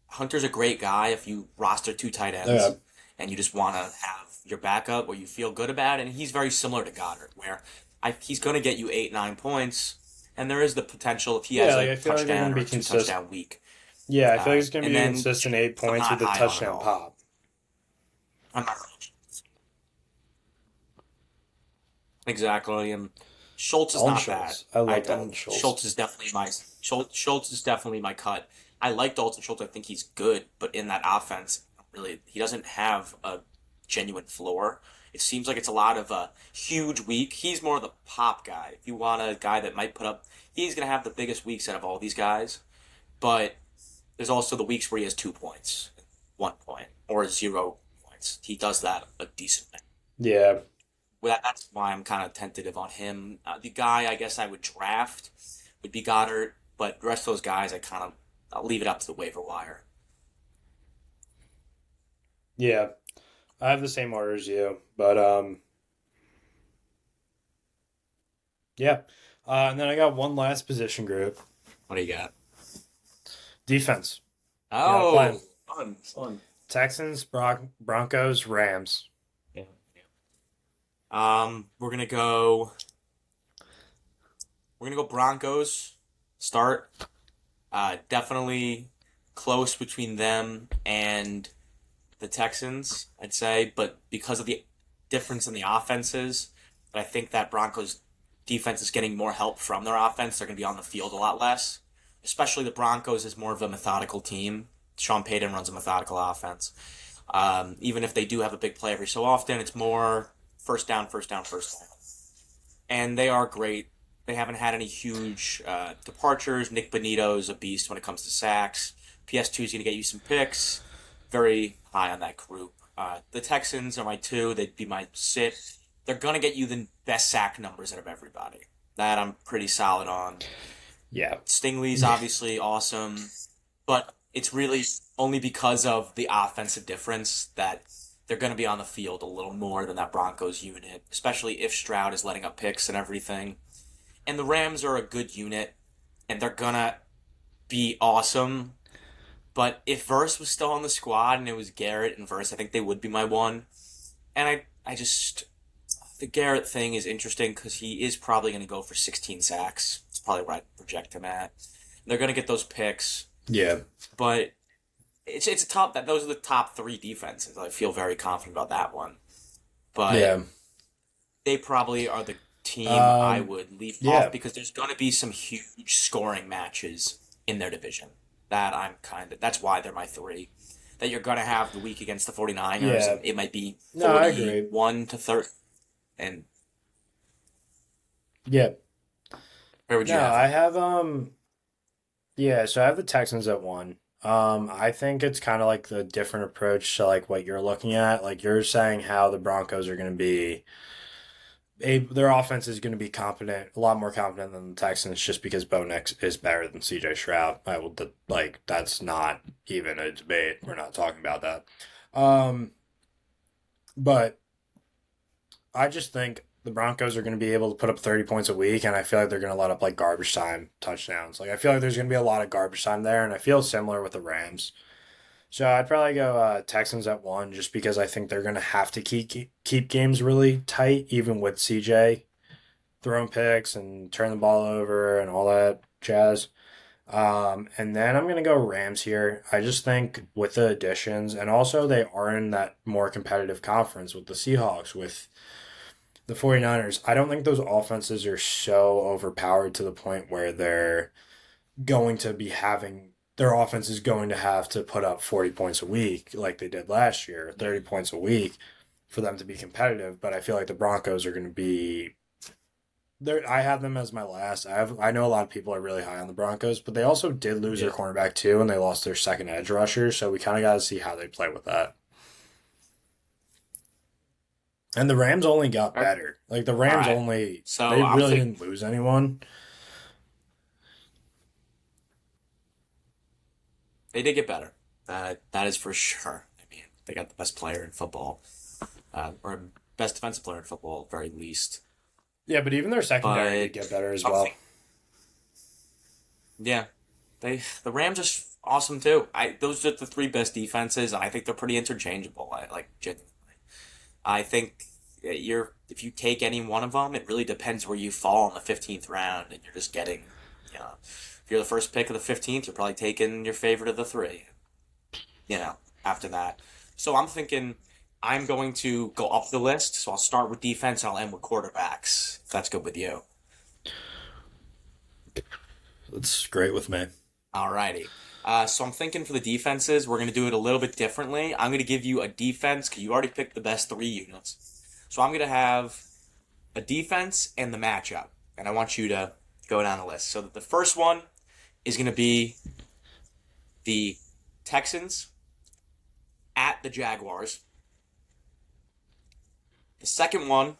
Hunter's a great guy if you roster two tight yeah, ends and you just want to have your backup or you feel good about it. And he's very similar to Goddard, where he's going to get you 8, 9 points, and there is the potential if he has yeah, like a I feel like they're going touchdown to or be a two consistent. touchdown week. Yeah, I feel like it's going to And be a then consistent 8 I'm points not with a high on at touchdown all. pop. I'm not exactly, and Schultz is Dalton not bad. Schultz. I I, love I Dalton Schultz. Schultz is definitely my Schultz is definitely my cut. I like Dalton Schultz. I think he's good, but in that offense, really, he doesn't have a genuine floor. It seems like it's a lot of a huge week. He's more the pop guy. If you want a guy that might put up, he's gonna have the biggest weeks out of all these guys. But there's also the weeks where he has 2 points, 1 point, or 0 points. He does that a decent amount. Yeah, Well, that's why I'm kind of tentative on him. The guy I guess I would draft would be Goddard, but the rest of those guys I'll leave it up to the waiver wire. yeah. I have the same order as you, but yeah. And then I got one last position group, What do you got? defense. You know, playing Oh, fun, fun. Texans, Broncos, Rams. Yeah. We're gonna go. We're gonna go Broncos. Start. Definitely close between them and the Texans, I'd say, but because of the difference in the offenses, I think that Broncos defense is getting more help from their offense. They're going to be on the field a lot less. Especially the Broncos is more of a methodical team. Sean Payton runs a methodical offense. Even if they do have a big play every so often, it's more first down, first down, first down. And they are great. They haven't had any huge departures. Nick Bonito's a beast when it comes to sacks. PS2 is going to get you some picks. Very high on that group. The Texans are my two. They'd be my sit. They're going to get you the best sack numbers out of everybody. That I'm pretty solid on. Yeah. Stingley's obviously awesome, but it's really only because of the offensive difference that they're going to be on the field a little more than that Broncos unit, especially if Stroud is letting up picks and everything. And the Rams are a good unit, and they're going to be awesome. But if Verse was still on the squad and it was Garrett and Verse, I think they would be my one. And I just The Garrett thing is interesting because he is probably going to go for 16 sacks. It's probably where I project him at. They're going to get those picks, Yeah, but it's a top that those are the top three defenses. I feel very confident about that one. But yeah, they probably are the team I um, would leave off yeah, because there's going to be some huge scoring matches in their division. That's why they're my three. That you're going to have the week against the 49ers, yeah. and it might be No, I agree. 41 to 30. And Yeah, where would you no, have I them? have yeah. So I have the Texans at one. I think it's kind of like the different approach to like what you're looking at. Like you're saying how the Broncos are going to be their offense is going to be competent, a lot more competent than the Texans, just because Bo Nix is better than C.J. Stroud. I will like that's not even a debate. We're not talking about that. Um, but I just think the Broncos are going to be able to put up 30 points a week, and I feel like they're going to let up like garbage time touchdowns. Like I feel like there's going to be a lot of garbage time there, and I feel similar with the Rams. So I'd probably go Texans at one, just because I think they're going to have to keep games really tight, even with CJ throwing picks and turn the ball over and all that jazz. And then I'm going to go Rams here. I just think with the additions, and also they are in that more competitive conference with the Seahawks, with the 49ers. I don't think those offenses are so overpowered to the point where they're going to be having their offense is going to have to put up 40 points a week like they did last year, 30 points a week for them to be competitive. But I feel like the Broncos are going to be there. I have them as my last. I know a lot of people are really high on the Broncos, but they also did lose their Yeah. cornerback too, and they lost their second edge rusher. So we kind of got to see how they play with that. And the Rams only got All better. Like the Rams right. only So they I'm really think didn't lose anyone. they did get better. That is for sure. I mean, they got the best player in football, or best defensive player in football, at very least. Yeah, but even their secondary did But get better as well. something, yeah, the Rams are awesome too. I those are the three best defenses, and I think they're pretty interchangeable. I think if you take any one of them, it really depends where you fall in the 15th round, and you're just getting, if you're the first pick of the 15th, you're probably taking your favorite of the three. You know, after that, so I'm thinking I'm going to go up the list. So I'll start with defense, and I'll end with quarterbacks. If that's good with you. That's great with me. Alrighty. So I'm thinking for the defenses, we're going to do it a little bit differently. I'm going to give you a defense because you already picked the best three units. So I'm going to have a defense and the matchup. And I want you to go down the list. So the first one is going to be the Texans at the Jaguars. The second one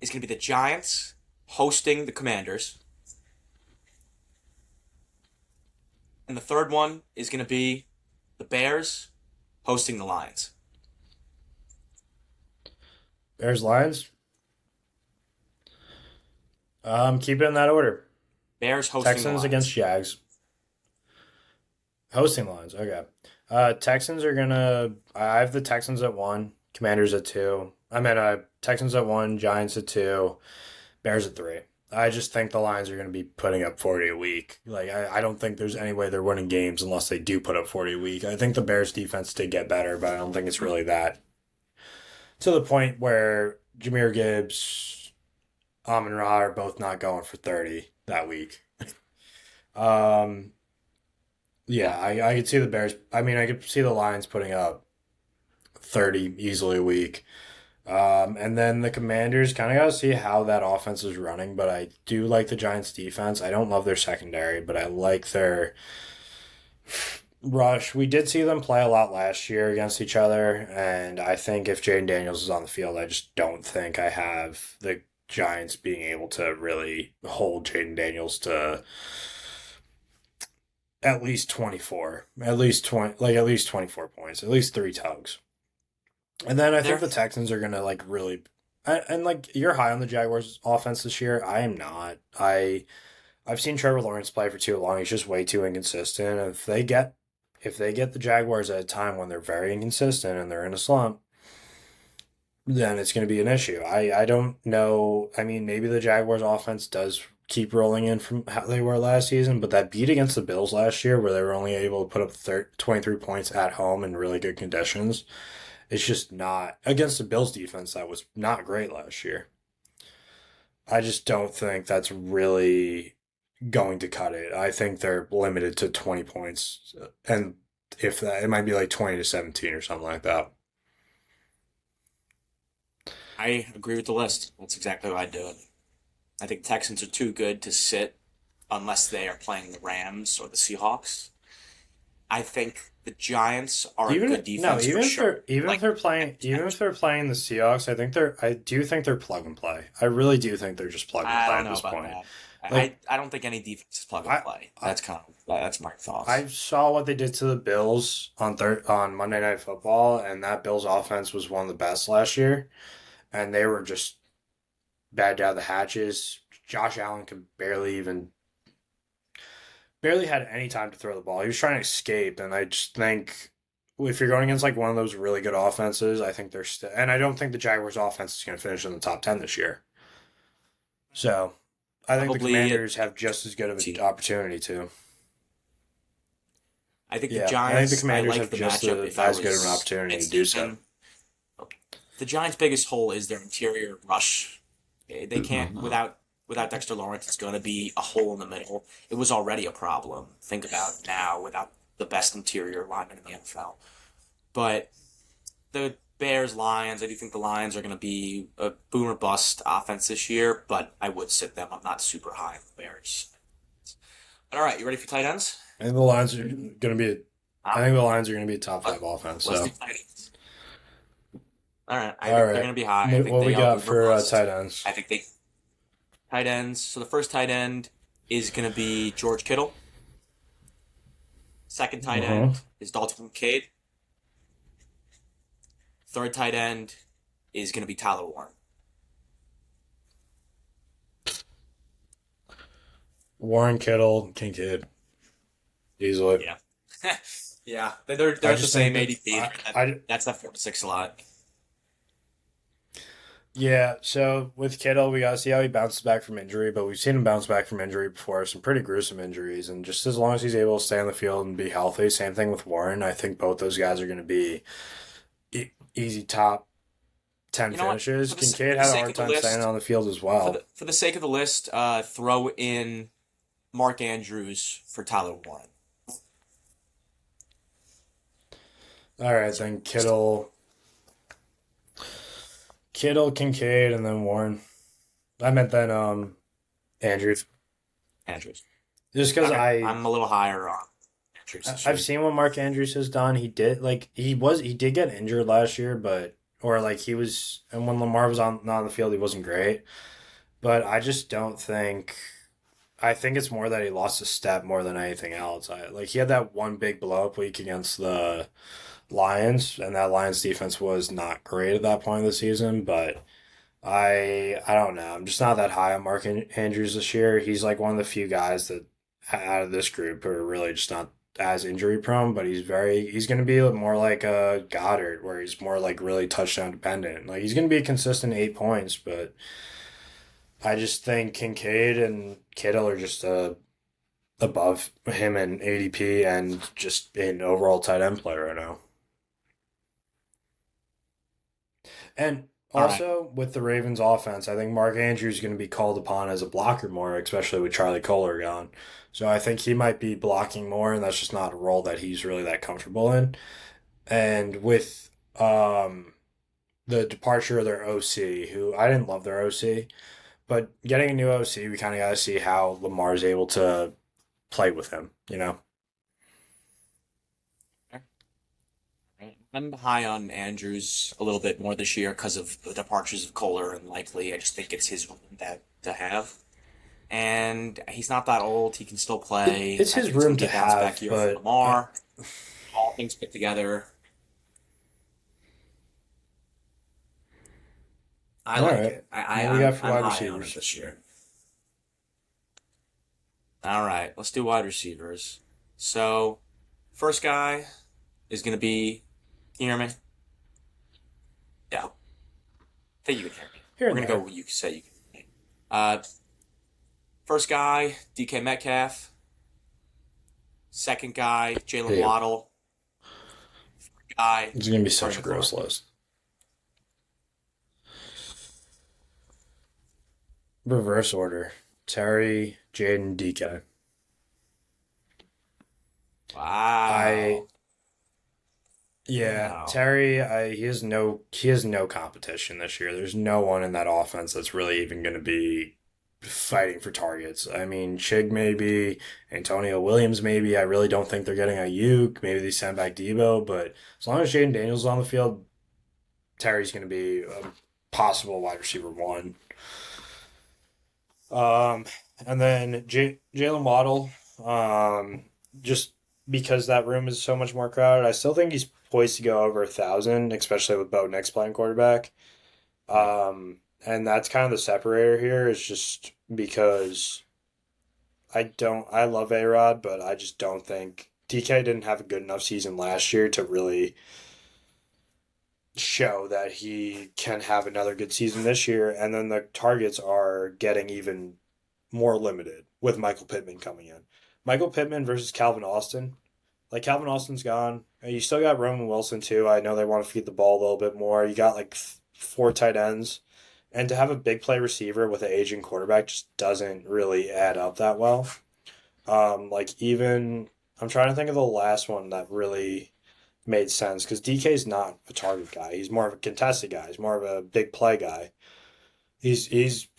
is going to be the Giants hosting the Commanders. And the third one is going to be the Bears hosting the Lions. Bears Lions. Keep it in that order. Bears hosting the Texans against Lions. Jags. Hosting Lions. Okay. Texans are gonna. I have the Texans at one. Commanders at two. I mean, Texans at one. Giants at two. Bears at three. I just think the Lions are going to be putting up 40 a week. Like, I don't think there's any way they're winning games unless they do put up 40 a week. I think the Bears defense did get better, but I don't think it's really that to the point where Jameer Gibbs, Amon Ra are both not going for 30 that week. Um, Yeah. yeah, I could see the Bears. I mean, I could see the Lions putting up 30 easily a week. And then the Commanders kind of got to see how that offense is running, but I do like the Giants' defense. I don't love their secondary, but I like their rush. We did see them play a lot last year against each other, and I think if Jaden Daniels is on the field, I just don't think I have the Giants being able to really hold Jaden Daniels to at least 24, at least 20, like at least 24 points, at least three tugs. And then I think There. the Texans are gonna like really, and like you're high on the Jaguars offense this year. I am not. I've seen Trevor Lawrence play for too long. He's just way too inconsistent. And if they get the Jaguars at a time when they're very inconsistent and they're in a slump, then it's going to be an issue. I don't know. I mean, maybe the Jaguars offense does keep rolling in from how they were last season, but that beat against the Bills last year, where they were only able to put up 23 points at home in really good conditions, it's just not against the Bills defense that was not great last year. I just don't think that's really going to cut it. I think they're limited to 20 points, and if that, it might be like 20 to 17 or something like that. I agree with the list. That's exactly what I'd do it. I think Texans are too good to sit unless they are playing the Rams or the Seahawks. I think the Giants are a Even good no, defense for sure. Like even if they're playing the Seahawks, I do think they're plug and play. I really do think they're just plug and I play don't at know this about point. that. Like I don't think any defense is plug and I play. I, That's my I thoughts. saw what they did to the Bills on Monday Night Football, and that Bills offense was one of the best last year, and they were just bad down the hatches. Josh Allen could barely had any time to throw the ball. He was trying to escape, and I just think if you're going against like one of those really good offenses, I think and I don't think the Jaguars' offense is going to finish in the top 10 this year. So I think the Probably a Commanders have just as good of an team. opportunity to. I think the Yeah, I think the Giants. I Commanders like have the just matchup. If I as good of an was opportunity Ed to do so. Stephen, the Giants' biggest hole is their interior rush. They can't without Dexter Lawrence. It's going to be a hole in the middle. It was already a problem. Think about now without the best interior lineman in the NFL. But the Bears, Lions. I do think the Lions are going to be a boom or bust offense this year, but I would sit them. I'm not super high on the Bears. All right, you ready for tight ends? I think the Lions are going to be. I Uh, think the Lions are going to be a top five offense. let's do So, tight ends. All right, I all think they're right, going to be high. I think what we they are got boom or for bust. tight ends? I think they tight ends. So the first tight end is going to be George Kittle. Second tight Mm-hmm. end is Dalton Kincaid. Third tight end is going to be Tyler Warren. Warren Kittle, Kincaid, easily. Yeah. Yeah, they're I at the just think same that ADP. That's that 4 to 6 slot. yeah. So with Kittle, we got to see how he bounces back from injury, but we've seen him bounce back from injury before, some pretty gruesome injuries, and just as long as he's able to stay on the field and be healthy, same thing with Warren. I think both those guys are going to be easy top 10 You know what? finishes. For Kincaid the had a sake hard of the time staying list, on the field as well. for the sake of the list, throw in Mark Andrews for Tyler Warren. All right, So then just Kittle, Kincaid, and then Warren. I meant then Andrews. Andrews. Just because Okay, I'm a little higher on Andrews this I've year. seen what Mark Andrews has done. He did get injured last year, but or like he was, and when Lamar was not on the field, he wasn't great. But I just don't think. I think it's more that he lost a step more than anything else. He had that one big blow up week against the Lions, and that Lions defense was not great at that point of the season. But I don't know. I'm just not that high on Andrews this year. He's like one of the few guys that out of this group who are really just not as injury prone, but he's going to be more like a Goddard, where he's more like really touchdown dependent. Like he's going to be a consistent 8 points, but I just think Kincaid and Kittle are just above him in ADP and just in overall tight end play right now. And All right. also with the Ravens offense, I think Mark Andrews is going to be called upon as a blocker more, especially with Charlie Kohler gone. So I think he might be blocking more, and that's just not a role that he's really that comfortable in. And with the departure of their OC, who I didn't love their OC, but getting a new OC, we kind of got to see how Lamar's able to play with him, you know? I'm high on Andrews a little bit more this year because of the departures of Kohler and likely. I just think it's his room that to have. And he's not that old. He can still play. It's I his think it's room going to to be a bounce back have, year for but Lamar. All things put together. I all like right. it. What we got for I'm wide high on it receivers? this year. All right, let's do wide receivers. So, first guy is going to be. Can you hear me? Yeah. think you can hear me. Here We're and gonna go there. what you say you can hear me. First guy, DK Metcalf. Second guy, Jalen Ew. Waddle. Guy, It's gonna be Terry such a McLaurin. gross list. Reverse order. Terry, Jaden, DK. I Wow. Yeah, Wow. Terry, he has no competition this year. There's no one in that offense that's really even going to be fighting for targets. I mean, Chig maybe, Antonio Williams maybe. I really don't think they're getting Ayuk. Maybe they send back Debo, but as long as Jaden Daniels is on the field, Terry's going to be a possible wide receiver one. Um, and then Jalen Waddle, just because that room is so much more crowded, I still think he's poised to go over 1,000, especially with Bo Nix playing quarterback. And that's kind of the separator here is just because I love A Rod, but I just don't think DK didn't have a good enough season last year to really show that he can have another good season this year. And then the targets are getting even more limited with Michael Pittman coming in. Michael Pittman versus Calvin Austin. Like Calvin Austin's gone. And you still got Roman Wilson too. I know they want to feed the ball a little bit more. You got like four tight ends. And to have a big play receiver with an aging quarterback just doesn't really add up that well. Like even I'm trying to think of the last one that really made sense because DK's not a target guy. He's more of a contested guy. He's more of a big play guy. He's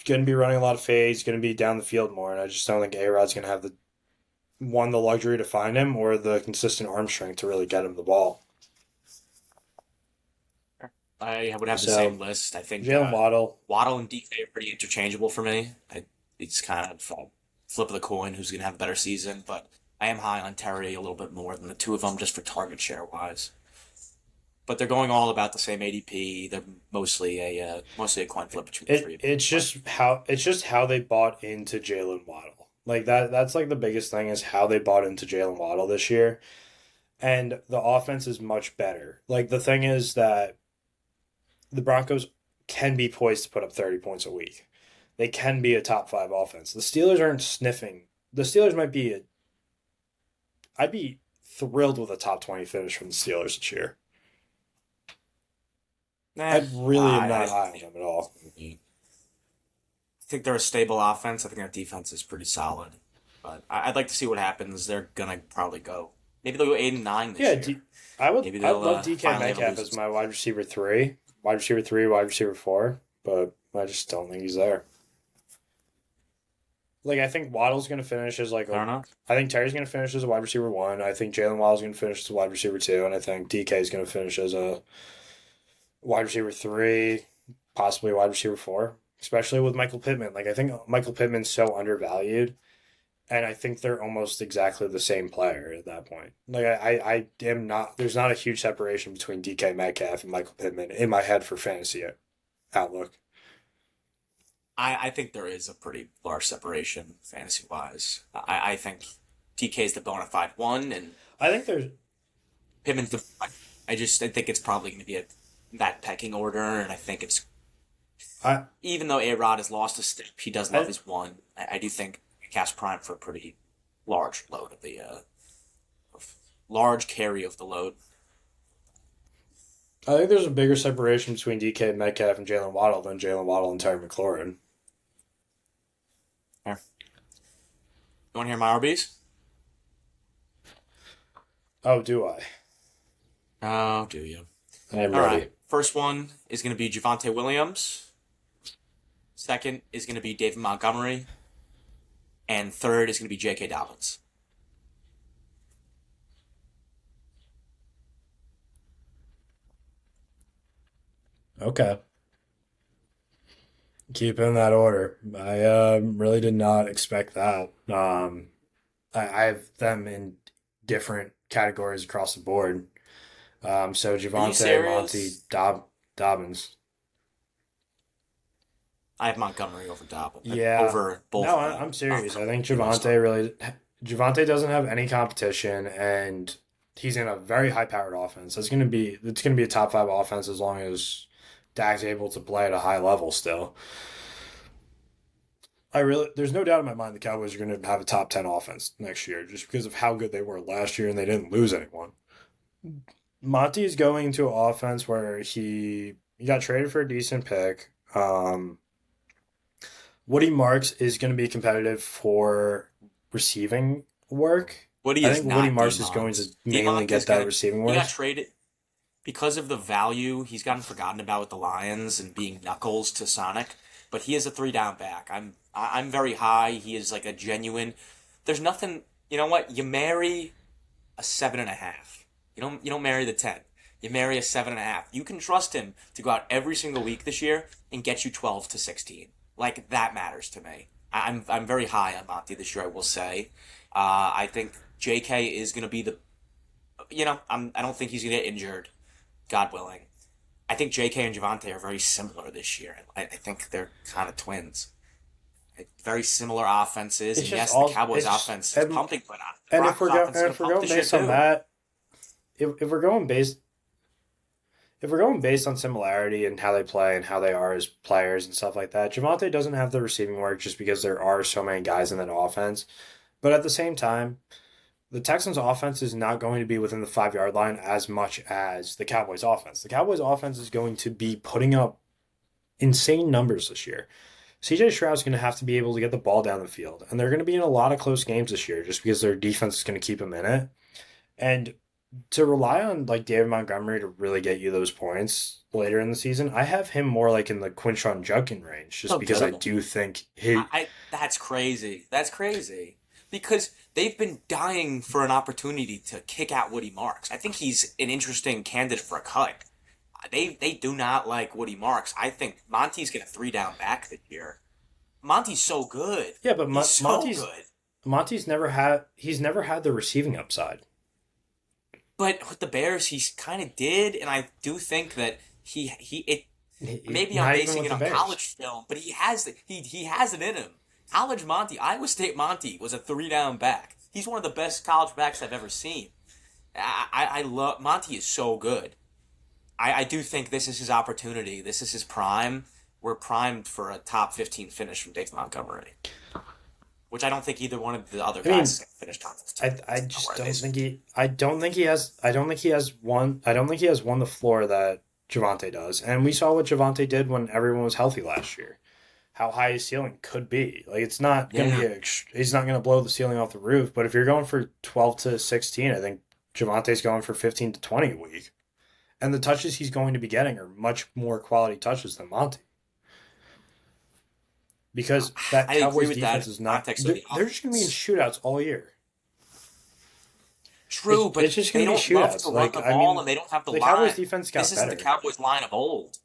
going to be running a lot of fades. He's going to be down the field more, and I just don't think A Rod's going to have the luxury to find him or the consistent arm strength to really get him the ball. I would have the So same list. I think Jalen Waddle, Waddle and DK are pretty interchangeable for me. It's kind of flip of the coin who's going to have a better season, but I am high on Terry a little bit more than the two of them just for target share wise. But they're going all about the same ADP. They're mostly a coin flip between the three of them. But it's just how they bought into Jalen Waddle. Like that's like the biggest thing is how they bought into Jalen Waddle this year. And the offense is much better. Like the thing is that the Broncos can be poised to put up 30 points a week. They can be a top five offense. The Steelers aren't sniffing. The Steelers might be a. I'd be thrilled with a top 20 finish from the Steelers this year. eh, I really am not I high on them at all. think they're a stable offense. I think their defense is pretty solid. But I'd like to see what happens. They're gonna probably go. Maybe they'll go 8-9 this Yeah, year. Maybe I'd they'll love DK finally have a Metcalf losing as season. my wide receiver three, wide receiver four, but I just don't think he's there. Like I think Waddle's gonna finish as like I a. don't know. I think Terry's gonna finish as a wide receiver one. I think Jalen Waddle's gonna finish as a wide receiver two, and I think DK is gonna finish as a wide receiver three, possibly a wide receiver four. Especially with Michael Pittman. Like I think Michael Pittman's so undervalued, and I think they're almost exactly the same player at that point. Like I am not. There's not a huge separation between DK Metcalf and Michael Pittman in my head for fantasy outlook. I think there is a pretty large separation fantasy wise. I think TK is the bona fide one, and I think there's. Pittman's the. I think it's probably going to be that pecking order, and I think it's I even though A Rod has lost a step, he does love I, his one. I do think Cash Prime for a pretty large load of the large carry of the load. I think there's a bigger separation between DK Metcalf and Jalen Waddle than Jalen Waddle and Terry McLaurin. Here, you want to hear my RBs? Oh, do I? Oh, do you? I am All right. ready. First one is going to be Javante Williams. Second is going to be David Montgomery, and third is going to be J.K. Dobbins. Okay. Keep in that order. I really did not expect that. I have them in different categories across the board. So Are you Javante, Monty, serious? Dobbins. I have Montgomery over Yeah. over both No, of them I'm serious. I think in my start. Javante doesn't have any competition, and he's in a very high powered offense. It's gonna be a top five offense as long as Dak's able to play at a high level still. There's no doubt in my mind the Cowboys are going to have a top 10 offense next year just because of how good they were last year and they didn't lose anyone. Monty is going to an offense where he got traded for a decent pick. Woody Marks is going to be competitive for receiving work. Woody I is think Woody not Marks is going D-Monts. to mainly D-Monts is get that gonna. receiving He work. got traded because of the value. He's gotten forgotten about with the Lions and being knuckles to Sonic. But he is a three down back. I'm very high. He is like a genuine. There's nothing. You know what? You marry a 7.5. You don't marry the 10. You marry a 7.5. You can trust him to go out every single week this year and get you 12 to 16. Like that matters to me. I'm very high on Monty this year. I will say. I think J.K. is going to be the. I don't think he's going to get injured. God willing. I think J.K. and Javante are very similar this year. I think they're kind of twins. Very similar offenses, It's and just yes, the all Cowboys' it's offense is pumping, but the and if Broncos' we're going offense is and going if to we're pump going this year based on too. that, if we're going based if we're going based on similarity and how they play and how they are as players and stuff like that, Javante doesn't have the receiving work just because there are so many guys in that offense. But at the same time, the Texans' offense is not going to be within the 5 yard line as much as the Cowboys' offense. The Cowboys' offense is going to be putting up insane numbers this year. CJ Stroud's going to have to be able to get the ball down the field, and they're going to be in a lot of close games this year just because their defense is going to keep them in it. And to rely on like David Montgomery to really get you those points later in the season, I have him more like in the Quinshon Judkins range, just So because I good. do think he. That's crazy. That's crazy because they've been dying for an opportunity to kick out Woody Marks. I think he's an interesting candidate for a cut. They do not like Woody Marks. I think Monty's get a three down back this year. Monty's so good. Yeah, but He's so good. He's never had the receiving upside. But with the Bears, he kind of did, and I do think that maybe I'm Not even basing with it the on Bears. college film, but he has it in him. College Monty, Iowa State Monty was a three down back. He's one of the best college backs I've ever seen. I love Monty is so good. I do think this is his opportunity. This is his prime. We're primed for a top 15 finish from Dave Montgomery, which I don't think either one of the other I guys mean, is going to finish top 15. I That's not just where don't they- think he. I don't think he has won the floor that Javante does, and we saw what Javante did when everyone was healthy last year. How high his ceiling could be. Like it's not gonna be Yeah. he's not gonna blow the ceiling off the roof. But if you're going for 12 to 16, I think Javante's going for 15 to 20 a week, and the touches he's going to be getting are much more quality touches than Monty because that I agree Cowboys with that in defense the is not. context of the They're just gonna be in offense. shootouts all year. True, It's but just they gonna be don't love shootouts. to run Like the I ball, mean, and they don't have the the Cowboys line. defense This got isn't the better. Cowboys line of old.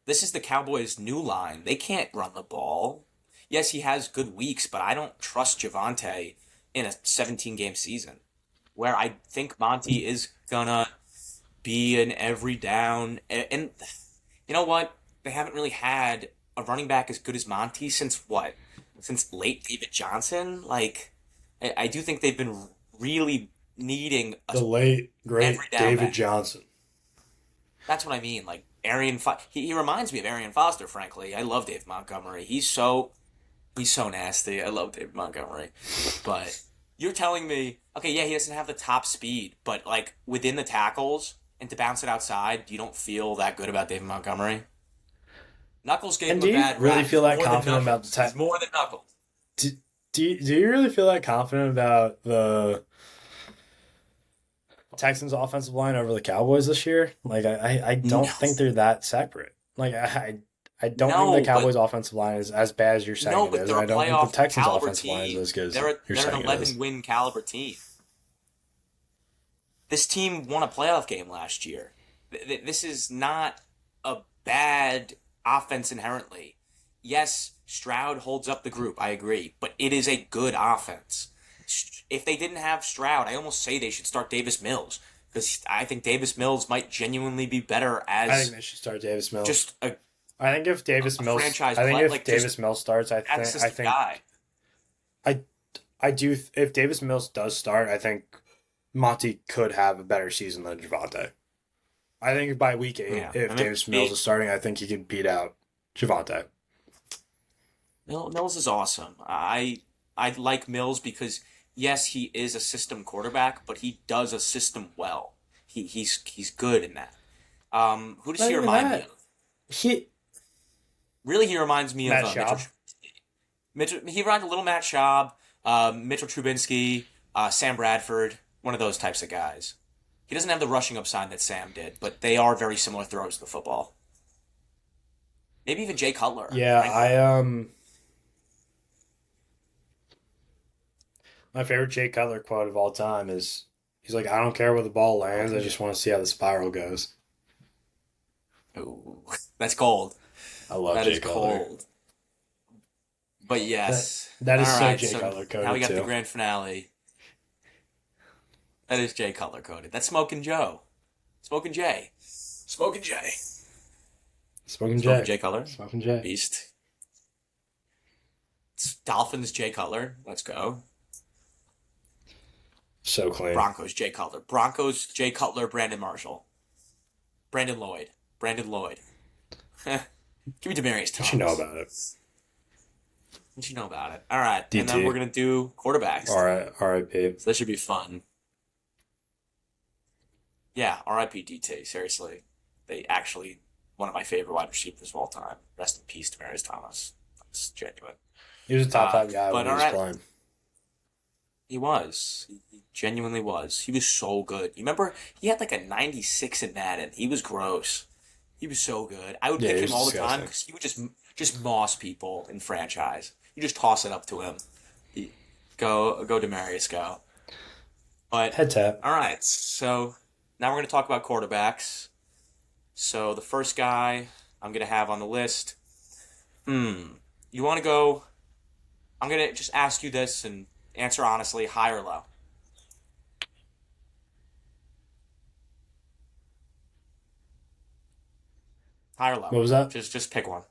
This is the Cowboys' new line. They can't run the ball. Yes, he has good weeks, but I don't trust Javante in a 17 game season where I think Monty is gonna be an every down. And you know what? They haven't really had a running back as good as Monty since what? Since late David Johnson. Like, I do think they've been really needing a The late every great down David back. Johnson. That's what I mean. Like he reminds me of Arian Foster. Frankly, I love Dave Montgomery. He's so nasty. I love Dave Montgomery, but you're telling me, okay, yeah, he doesn't have the top speed, but like within the tackles and to bounce it outside, you don't feel that good about Dave Montgomery. Knuckles gave And him do a you bad really rap. feel He's that more than confident about the Knuckles. He's more than Knuckles. do you really feel that confident about the Texans offensive line over the Cowboys this year? Like I No, don't think they're that separate. Like I don't think the no, but Cowboys offensive line is as bad as you're saying no, it but is, they're and a I don't think the playoff Texans caliber offensive line is team. as good as They're you're they're an saying it is. 11 win caliber team. This team won a playoff game last year. This is not a bad offense inherently. Yes, Stroud holds up the group. I agree, but it is a good offense. If they didn't have Stroud, I almost say they should start Davis Mills because I think Davis Mills might genuinely be better I think as they should start Davis Mills. just a, I think if Davis a Mills, franchise I think play, if like just Davis Mills starts, as a I system think guy. I I do. If Davis Mills does start, I think Monty could have a better season than Javante. I think by week 8, Yeah, if I mean, Davis Mills is starting, I think he could beat out Javante. Mills is awesome. I like Mills because yes, he is a system quarterback, but he does a system well. He's good in that. Who does Not he even remind me of? that. He Really, he reminds me of Matt Mitchell. Schaub. Mitchell. He reminds a little Matt Schaub, Mitchell Trubinsky, Sam Bradford, one of those types of guys. He doesn't have the rushing upside that Sam did, but they are very similar throws to the football. Maybe even Jay Cutler, Yeah, frankly. my favorite Jay Cutler quote of all time is he's like, I don't care where the ball lands, I just want to see how the spiral goes. Ooh, that's cold. I love That is Jay Cutler. cold. But That yes. that All is so right. Jay So Cutler now we coded got the too. grand finale. That is Jay color coded. That's Smoking Joe. Smoking Jay. Smoking Jay. Smoking Smoking Jay. Jay Cutler. Smoking Jay. Beast. It's Dolphins Jay Cutler. Let's go. So clean. Broncos Jay Cutler. Broncos Jay Cutler. Brandon Marshall. Brandon Lloyd. Brandon Lloyd. Give me Demarius What you know Thomas. about it? What you know about it? All right, and then we're DT. gonna do quarterbacks. R.I.P. So that should be fun. Yeah, R.I.P. DT. Seriously, they actually one of my favorite wide receivers of all time. Rest in peace, Demarius Thomas. That's genuine. He was a top 5 guy when But he all was right, playing. he was. He genuinely was. He was so good. You remember he had like a 96 in Madden. He was gross. He was so good. I would Yeah, pick he him was all the time disgusting. because he would just moss people in franchise. You just toss it up to him. Go Demarius, go. But Head tap. all right, so now we're going to talk about quarterbacks. So the first guy I'm going to have on the list. You want to go? I'm going to just ask you this and answer honestly, high or low. High or low. What was that? Just pick one.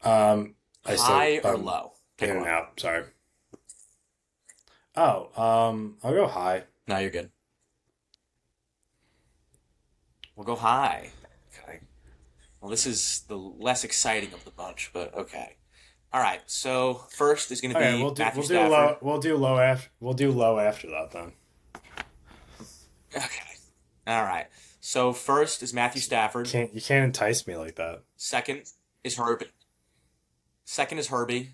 Um, I still High or low. Pick in and one. out. Sorry. Oh, I'll go high. No, you're good. We'll go high. Okay. Well, this is the less exciting of the bunch, but okay. All right. So first is going to Okay, be Matthew we'll do Stafford. low. We'll do low after that then. Okay. All right. So first is Matthew Stafford. You can't entice me like that. Second is Herbie. Second is Herbie.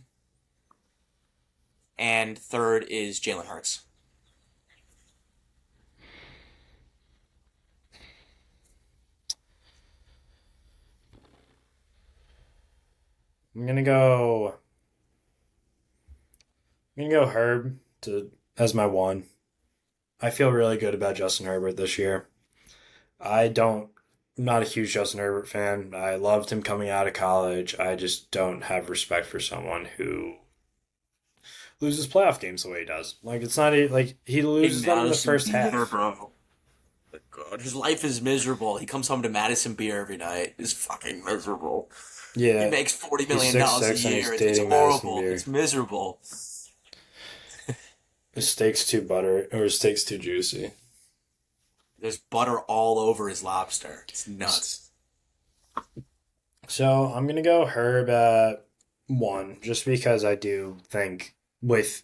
And third is Jalen Hurts. I'm gonna go. I'm gonna go Herb to as my one. I feel really good about Justin Herbert this year. I don't. I'm not a huge Justin Herbert fan. I loved him coming out of college. I just don't have respect for someone who loses playoff games the way he does. Like it's not like he In loses them in the Madison first Beer, half. bro. God, his life is miserable. He comes home to Madison Beer every night. It's fucking miserable. He Yeah, makes $40 he's million six dollars a six and he's year. It's dating Madison horrible. Beer. It's miserable. His steak's too butter or his steak's too juicy. There's butter all over his lobster. It's nuts. So I'm gonna go Herb at one, just because I do think with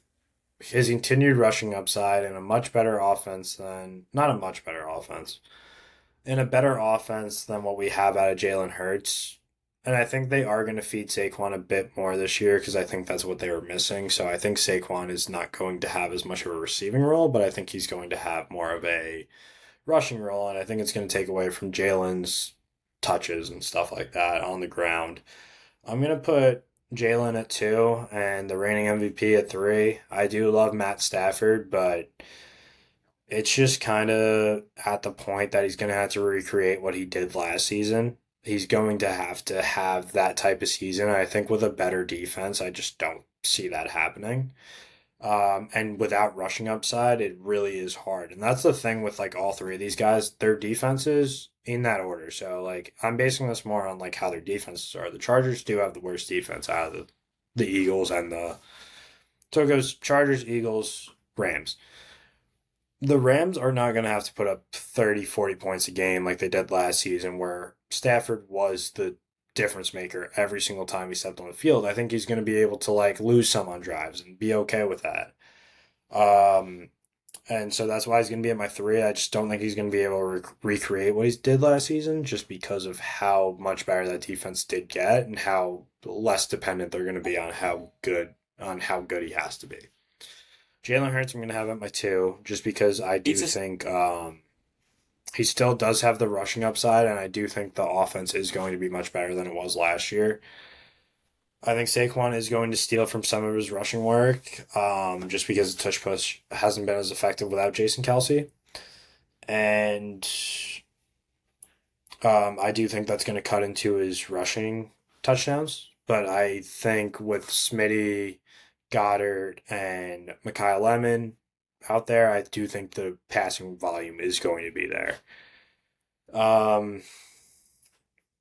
his continued rushing upside and a much better offense than not a much better offense, and a better offense than what we have out of Jalen Hurts. And I think they are going to feed Saquon a bit more this year because I think that's what they were missing. So I think Saquon is not going to have as much of a receiving role, but I think he's going to have more of a rushing role, and I think it's going to take away from Jalen's touches and stuff like that on the ground. I'm going to put Jalen at two and the reigning MVP at three. I do love Matt Stafford, but it's just kind of at the point that he's going to have to recreate what he did last season. He's going to have that type of season. I think with a better defense, I just don't see that happening. And without rushing upside, it really is hard. And that's the thing with like all three of these guys, their defenses in that order. So like I'm basing this more on like how their defenses are. The Chargers do have the worst defense out of the Eagles and the so it goes Chargers, Eagles, Rams. The Rams are not going to have to put up 30, 40 points a game like they did last season, where Stafford was the difference maker every single time he stepped on the field. I think he's going to be able to like lose some on drives and be okay with that. Um, and so that's why he's going to be at my three. I just don't think he's going to be able to recreate what he did last season just because of how much better that defense did get and how less dependent they're going to be on how good he has to be. Jalen Hurts, I'm going to have at my two, just because I It's do just think he still does have the rushing upside, and I do think the offense is going to be much better than it was last year. I think Saquon is going to steal from some of his rushing work, just because the touch push hasn't been as effective without Jason Kelsey, and I do think that's going to cut into his rushing touchdowns. But I think with Smitty, Goddard, and Micaiah Lemon out there, I do think the passing volume is going to be there. Um,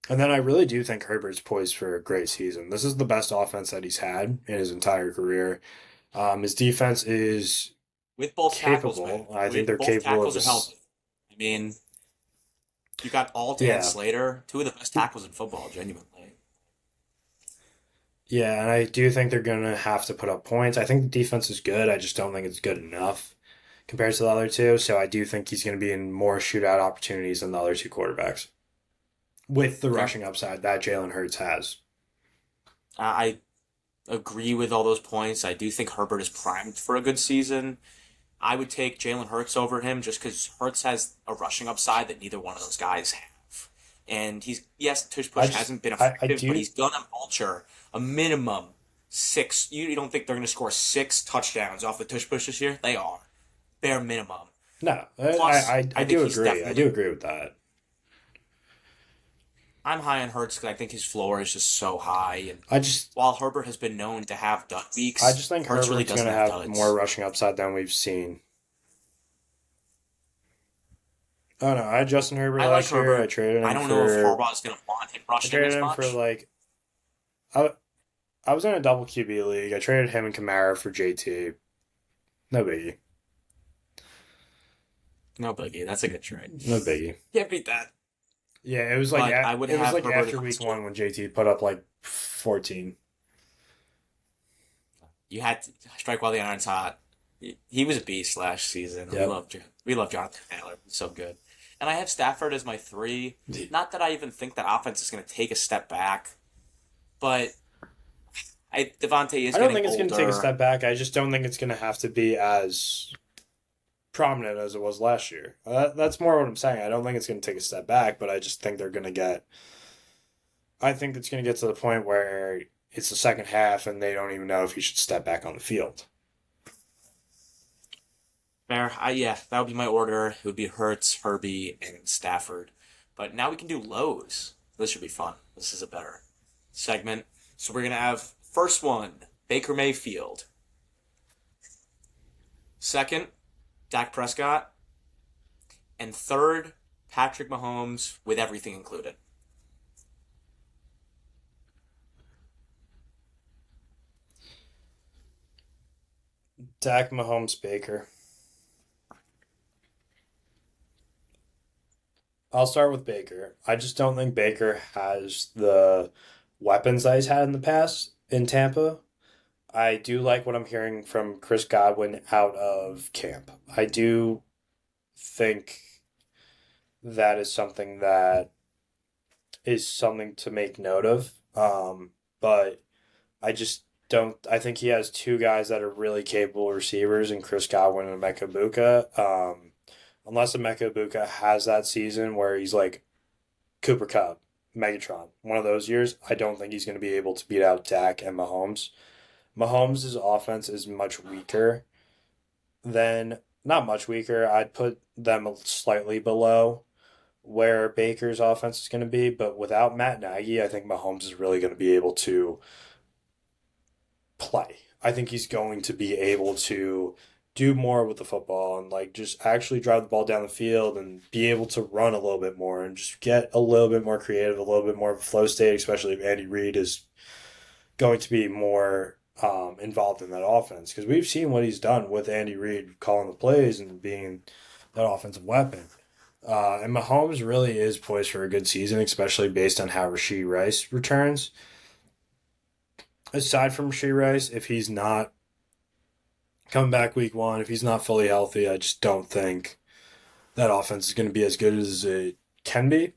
and then I really do think Herbert's poised for a great season. This is the best offense that he's had in his entire career. His defense is with both tackles, man. capable. I think With they're both capable of tackles are this. healthy. I mean, you got Alt and Yeah. Slater, two of the best tackles in football, genuinely. Yeah, and I do think they're going to have to put up points. I think the defense is good. I just don't think it's good enough compared to the other two. So I do think he's going to be in more shootout opportunities than the other two quarterbacks with the Fair. rushing upside that Jalen Hurts has. I agree with all those points. I do think Herbert is primed for a good season. I would take Jalen Hurts over him just because Hurts has a rushing upside that neither one of those guys have. And he's, yes, tush I push just, hasn't been I effective, but do, he's gonna vulture a minimum six. You don't think they're gonna score six touchdowns off the tush push this year? They are, bare minimum. no, Plus, I I think do he's agree. I do definitely. agree with that. I'm high on Hurts because I think his floor is just so high. And I just, while Herbert has been known to have dud I weeks, just think Hurts really Herbert's going doesn't to have have more duds. rushing upside than we've seen. Oh no, I had Justin Herbert I like last year. Herbert. I don't know if Harbaugh's gonna want him I rushing traded as him for much. like, I, I was in a double QB league. I traded him and Kamara for JT. No biggie. No biggie. That's a good trade. No biggie. Can't beat that. Yeah, But I would it was have like Herbert after in my week store. one when JT put up like 14. You had to strike while the iron's hot. He was a beast last season. Yep. We love Jonathan Taylor. He's so good. And I have Stafford as my three. Not that I even think that offense is going to take a step back, but Devontae is I don't getting think it's going to take a older. step back. I just don't think it's going to have to be as prominent as it was last year. That's more what I'm saying. I don't think it's going to take a step back, but I just think they're going to get. I think it's going to get to the point where it's the second half and they don't even know if he should step back on the field. Fair. Yeah, that would be my order. It would be Hurts, Herbie, and Stafford. But now we can do lows. This should be fun. This is a better segment. So we're gonna have first one, Baker Mayfield. Second, Dak Prescott. And third, Patrick Mahomes with everything included. Dak, Mahomes, Baker. I'll start with Baker. I just don't think Baker has the weapons that he's had in the past in Tampa. I do like what I'm hearing from Chris Godwin out of camp. I do think that is something to make note of. But I just don't. I think he has two guys that are really capable receivers in Chris Godwin and Emeka Buka. Unless Emeka Buka has that season where he's like Cooper Cup, Megatron, one of those years, I don't think he's going to be able to beat out Dak and Mahomes. Mahomes' offense is much weaker than, not much weaker. I'd put them slightly below where Baker's offense is going to be, but without Matt Nagy, I think Mahomes is really going to be able to play. I think he's going to be able to do more with the football and like just actually drive the ball down the field and be able to run a little bit more and just get a little bit more creative, a little bit more of a flow state, especially if Andy Reid is going to be more involved in that offense because we've seen what he's done with Andy Reid calling the plays and being that offensive weapon. And Mahomes really is poised for a good season, especially based on how Rashee Rice returns. Aside from Rashee Rice, if he's not coming back week one, if he's not fully healthy, I just don't think that offense is going to be as good as it can be.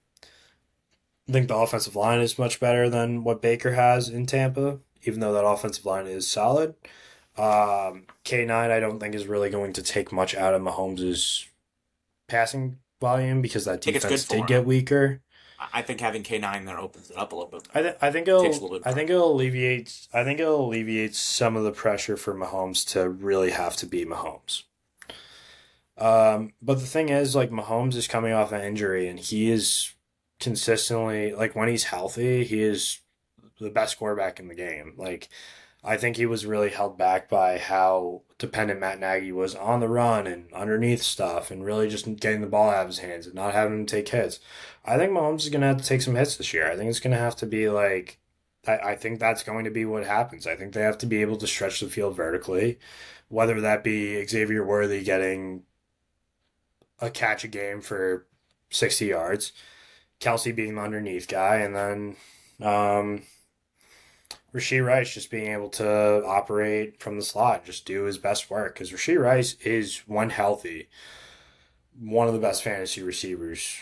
I think the offensive line is much better than what Baker has in Tampa, even though that offensive line is solid. K9, I don't think is really going to take much out of Mahomes' passing volume because that I think it's good defense did for get him. weaker. I think having K9 there opens it up a little bit I, more. th- I think Takes a it'll little bit of I think pressure. it'll alleviate I think it'll alleviate some of the pressure for Mahomes to really have to beat Mahomes. But the thing is, like Mahomes is coming off an injury, and he is consistently like when he's healthy, he is the best quarterback in the game. Like I think he was really held back by how dependent Matt Nagy was on the run and underneath stuff, and really just getting the ball out of his hands and not having him take hits. I think Mahomes is gonna have to take some hits this year. I think it's gonna have to be like. I think that's going to be what happens. I think they have to be able to stretch the field vertically, whether that be Xavier Worthy getting a catch a game for 60 yards, Kelsey being the underneath guy, and then Rashee Rice just being able to operate from the slot, just do his best work. Because Rashee Rice is, when healthy, one of the best fantasy receivers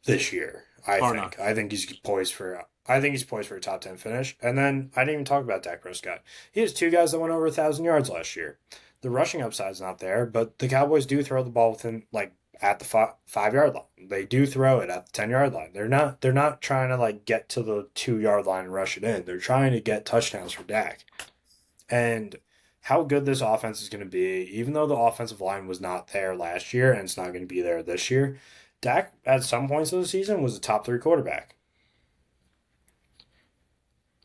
this year. I Bar none. think. I think he's poised for. I think he's poised for a top 10 finish. And then I didn't even talk about Dak Prescott. He has two guys that went over 1,000 yards last year. The rushing upside's not there, but the Cowboys do throw the ball within like at the 5 yard line. They do throw it at the 10 yard line. They're not trying to like get to the 2 yard line and rush it in. They're trying to get touchdowns for Dak. And how good this offense is going to be, even though the offensive line was not there last year and it's not going to be there this year, Dak at some points of the season was a top three quarterback.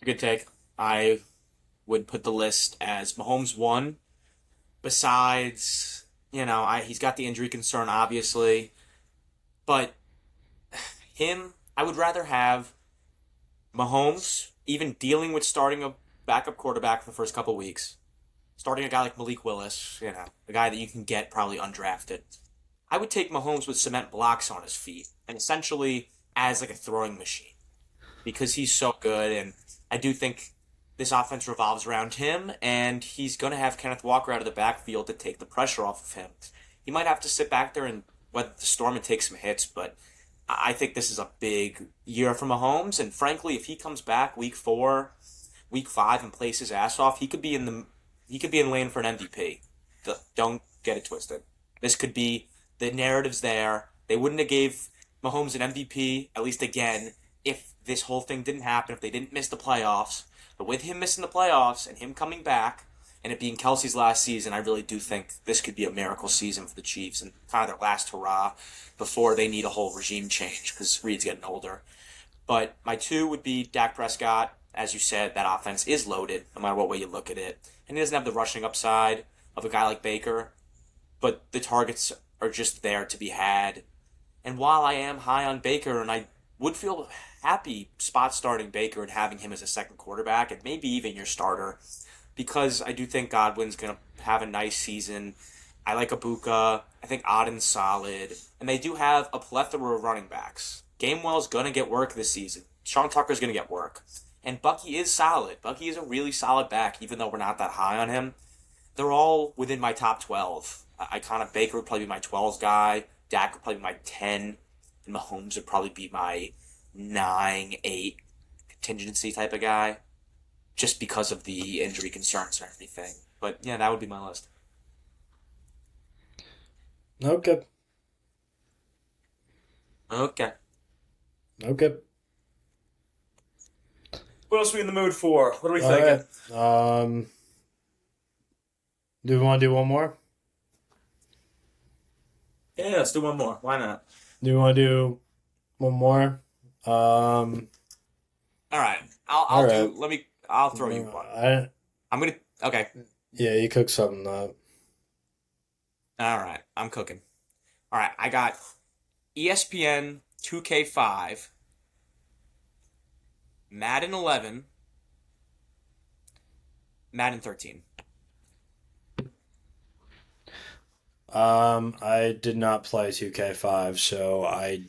Good take. I would put the list as Mahomes one. Besides, he's got the injury concern, obviously, but him, I would rather have Mahomes even dealing with starting a backup quarterback for the first couple weeks, starting a guy like Malik Willis, a guy that you can get probably undrafted. I would take Mahomes with cement blocks on his feet and essentially as like a throwing machine because he's so good. And I do think this offense revolves around him, and he's going to have Kenneth Walker out of the backfield to take the pressure off of him. He might have to sit back there and weather the storm and take some hits, but I think this is a big year for Mahomes. And frankly, if he comes back week four, week five, and plays his ass off, he could be in lane for an MVP. Don't get it twisted. This could be the narrative's there. They wouldn't have gave Mahomes an MVP at least again if this whole thing didn't happen. If they didn't miss the playoffs, but with him missing the playoffs and him coming back and it being Kelsey's last season, I really do think this could be a miracle season for the Chiefs and kind of their last hurrah before they need a whole regime change because Reed's getting older. But my two would be Dak Prescott. As you said, that offense is loaded no matter what way you look at it. And he doesn't have the rushing upside of a guy like Baker, but the targets are just there to be had. And while I am high on Baker, and I would feel happy spot starting Baker and having him as a second quarterback, and maybe even your starter, because I do think Godwin's going to have a nice season. I like Abuka. I think Otten's solid. And they do have a plethora of running backs. Gamewell's going to get work this season. Sean Tucker's going to get work. And Bucky is solid. Bucky is a really solid back, even though we're not that high on him. They're all within my top 12. I kind of Baker would probably be my 12 guy. Dak would probably be my 10. And Mahomes would probably be my 9, 8 contingency type of guy. Just because of the injury concerns and everything. But yeah, that would be my list. Okay. Okay. Okay. What else are we in the mood for? What are we All thinking? right. Do we want to do one more? Yeah, let's do one more. Why not? Do we want to do one more? All right. All I'll do. right. Let me. I'll throw you one. I'm gonna. Okay. Yeah, you cook something up. All right. I'm cooking. All right. I got ESPN 2K5, Madden 11, Madden 13. I did not play 2K5, so I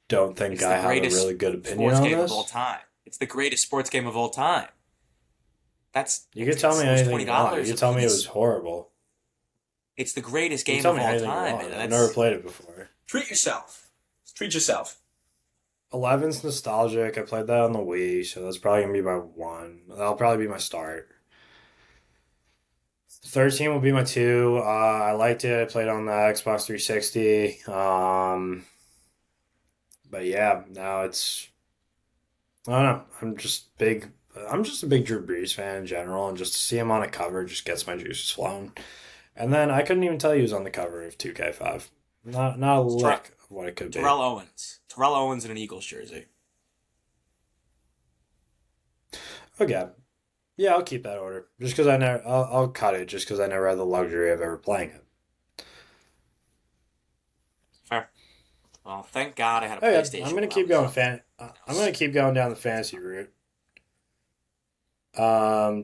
don't think It's the I have a greatest really good opinion sports on game of all this. time. It's the greatest sports game of all time. You could tell me It was anything you want. You $20 could a tell me it was piece. horrible. It's the greatest You can game tell of me all anything you time, want. and I've never that's played it before. treat yourself. Treat yourself. 11's nostalgic. I played that on the Wii, so that's probably gonna be my one. That'll probably be my start. 13 will be my two. I liked it. I played on the Xbox 360. But yeah, now it's I don't know. I'm just a big Drew Brees fan in general, and just to see him on a cover just gets my juices flowing. And then I couldn't even tell you he was on the cover of 2K5. Not a It's Ter- lick of what it could be. Terrell Owens. Terrell Owens in an Eagles jersey. Okay. Yeah, I'll keep that order. Just because I'll cut it just because I never had the luxury of ever playing it. Fair. Well, thank God I had a Okay, PlayStation when I was young. I'm gonna keep going down the fantasy route.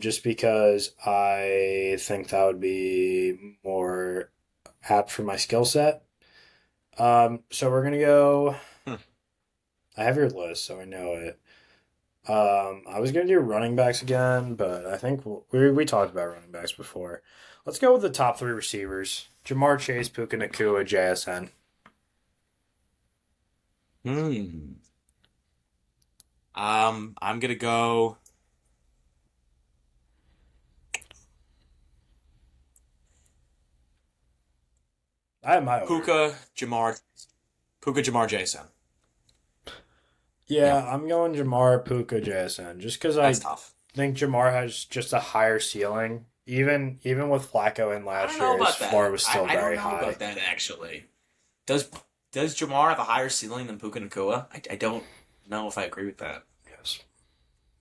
Just because I think that would be more apt for my skill set. So we're gonna go. Hmm. I have your list, so I know it. I was gonna do running backs again, but I think we talked about running backs before. Let's go with the top three receivers: Jamar Chase, Puka Nakua, JSN. Hmm. I'm gonna go I have my order. Puka Jamar Jason. Yeah, Yeah, I'm going Jamar, Puka, JSN, just because that's I tough. think Jamar has just a higher ceiling. Even with Flacco in I don't last know year, his about floor that. was still I don't very know high. about that actually. Does does Jamar have a higher ceiling than Puka Nakua? I don't know if I agree with that. Yes.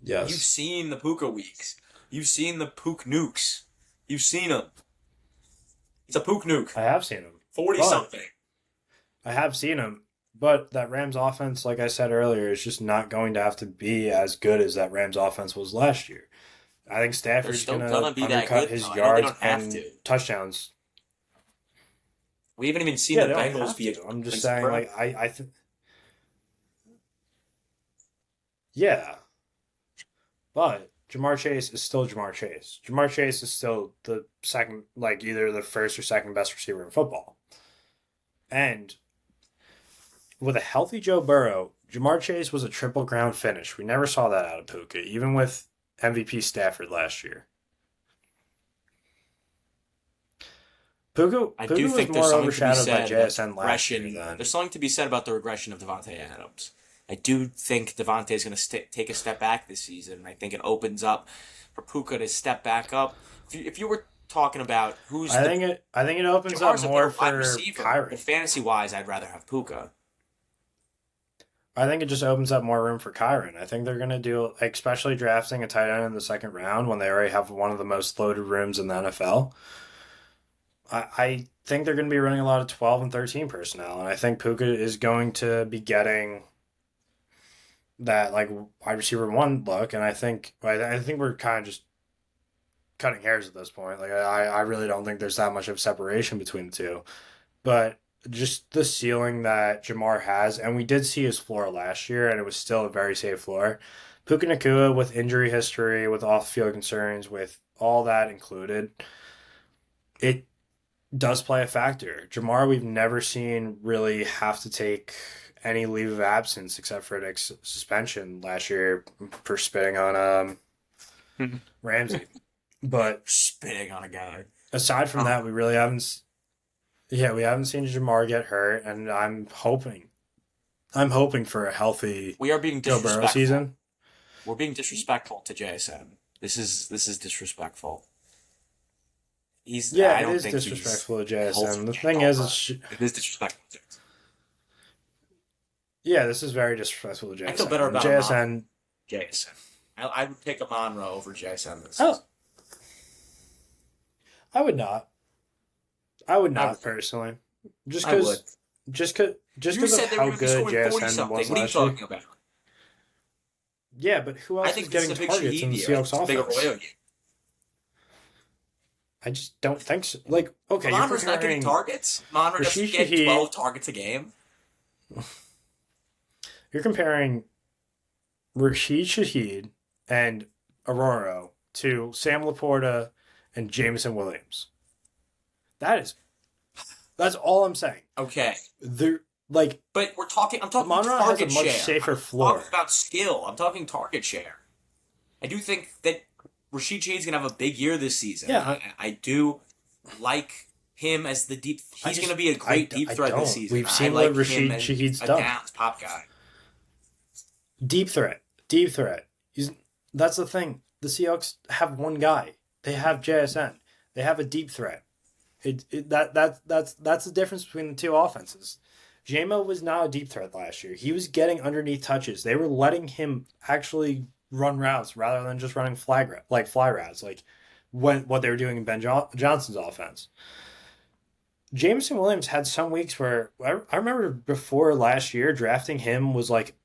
You've Yes. seen the Puka weeks. You've seen the Pook nukes. You've seen him. He's a Pook nuke. I have seen him. 40 But something. I have seen him. But that Rams offense, like I said earlier, is just not going to have to be as good as that Rams offense was last year. I think They're Stafford's still going gonna to be that undercut good his though. I know they yards don't have and to. touchdowns. We haven't even seen Yeah, the they don't Bengals have be a to. I'm just defensive saying, threat. like, yeah. But Jamar Chase is still Jamar Chase. Jamar Chase is still the second, like, either the first or second best receiver in football. And with a healthy Joe Burrow, Jamar Chase was a triple crown finish. We never saw that out of Puka, even with MVP Stafford last year. I Puka do was think there's more something to be overshadowed by said about the JSN last year regression. then. There's something to be said about the regression of Devontae Adams. I do think Devontae is going to take a step back this season, and I think it opens up for Puka to step back up. If you were talking about who's the I think it opens up Jamar's a better more wide for receiver, but Kyron. fantasy wise, I'd rather have Puka. I think it just opens up more room for Kyron. I think they're going to do, especially drafting a tight end in the second round when they already have one of the most loaded rooms in the NFL. I think they're going to be running a lot of 12 and 13 personnel, and I think Puka is going to be getting that like wide receiver one look, and I think we're kind of just cutting hairs at this point. Like I really don't think there's that much of separation between the two, but just the ceiling that Jamar has, and we did see his floor last year, and it was still a very safe floor. Puka Nakua with injury history, with off field concerns, with all that included, it does play a factor. Jamar, we've never seen really have to take any leave of absence except for an suspension last year for spitting on Ramsey. But Spitting on a guy. aside from Oh, that, we really haven't. Yeah, we haven't seen Jamar get hurt, and I'm hoping for a healthy we are being Joe Burrow disrespectful. season. We're being disrespectful to JSN. This is disrespectful. He's Yeah, I it don't is think he's disrespectful to healthy JSN. The yet, thing though, is, but it is disrespectful. yeah, this is very disrespectful to I feel better JSN. about a Monroe JSN, Jason. I would take a Monroe over JSN this oh, season. I would not. I would I would. not personally, just I would. because, just You because of said they were how going to be good scoring 40 JSN something. was What are you last year. talking about? Yeah, but who I else is think this getting is a big targets in Shaheed the year. I think Seahawks it's a big offense? Arroyo year. I just don't think so. Like, okay, you're Monroe's not getting comparing targets. Monroe Rashid doesn't get Shaheed. 12 targets a game. You're comparing Rashid Shaheed and Aurora to Sam Laporta and Jameson Williams. That is that's all I'm saying. Okay. They're like But I'm talking Monra has a target much share. I'm safer not talking floor. about skill. I'm talking target share. I do think that Rashid Shaheed's gonna have a big year this season. Yeah, I do like him as the deep. I He's gonna just be a great deep I threat this don't. season. We've I seen what like him Rashid as Shaheed's a done. downs pop guy. Deep threat, deep threat. That's the thing. The Seahawks have one guy. They have JSN. They have a deep threat. That's the difference between the two offenses. JMO was not a deep threat last year. He was getting underneath touches. They were letting him actually run routes rather than just running fly routes, like what they were doing in Johnson's offense. Jameson Williams had some weeks where I remember before last year drafting him was like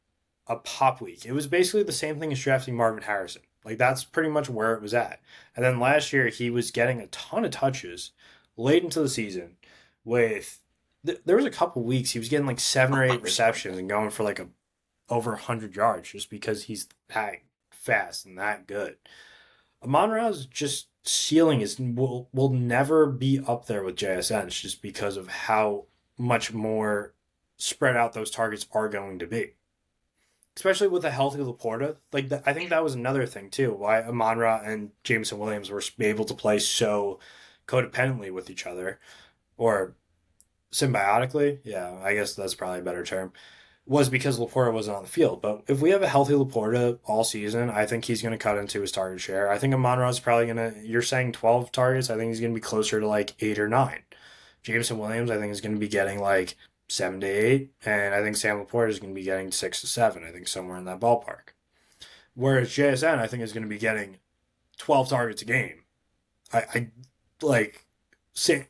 a pop week. It was basically the same thing as drafting Marvin Harrison. Like that's pretty much where it was at. And then last year he was getting a ton of touches late into the season. With there was a couple weeks he was getting like seven or eight receptions and going for like a over 100 yards just because he's that fast and that good. Amon Ra's just ceiling is will never be up there with JSN. It's just because of how much more spread out those targets are going to be, especially with a healthy Laporta. I think that was another thing too. Why Amon-Ra and Jameson Williams were able to play so codependently with each other, or symbiotically. Yeah, I guess that's probably a better term. Was because Laporta wasn't on the field. But if we have a healthy Laporta all season, I think he's going to cut into his target share. I think Amon-Ra is probably going to. You're saying 12 targets. I think he's going to be closer to like 8 or 9. Jameson Williams, I think, is going to be getting like 7 to 8, and I think Sam Laporta is going to be getting 6 to 7. I think somewhere in that ballpark. Whereas JSN, I think, is going to be getting 12 targets a game. I like say,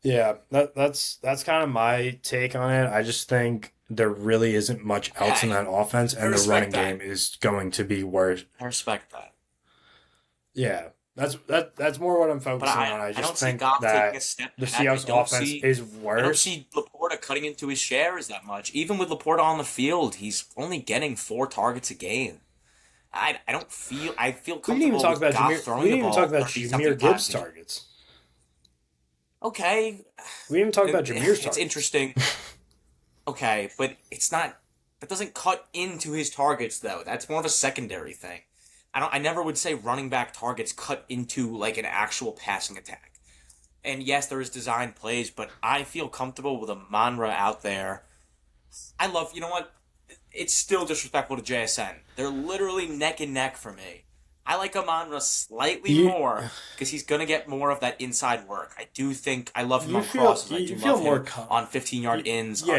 yeah, that's kind of my take on it. I just think there really isn't much else in I, that offense, I and the running respect that. game is going to be worse. I respect that. Yeah, that's more what I'm But focusing on. I I just don't see think Goff taking a that step the back. Seahawks offense is I don't worse. see Laporta cutting into his shares that much. Even with Laporta on the field, he's only getting 4 targets a game. I feel comfortable with Goff We throwing the didn't even talk ball about 30 something Jameer Gibbs times a game. targets. Okay, We didn't even talk about Jameer's it's targets. interesting. Okay, but it's not that doesn't cut into his targets though. That's more of a secondary thing. I never would say running back targets cut into like an actual passing attack. And yes, there is design plays, but I feel comfortable with a Monra out there. You know what? It's still disrespectful to JSN. They're literally neck and neck for me. I like Amonra slightly You more because he's gonna get more of that inside work. I do think I love him you on feel crosses. I you do feel love more him on 15-yard you, ins, yeah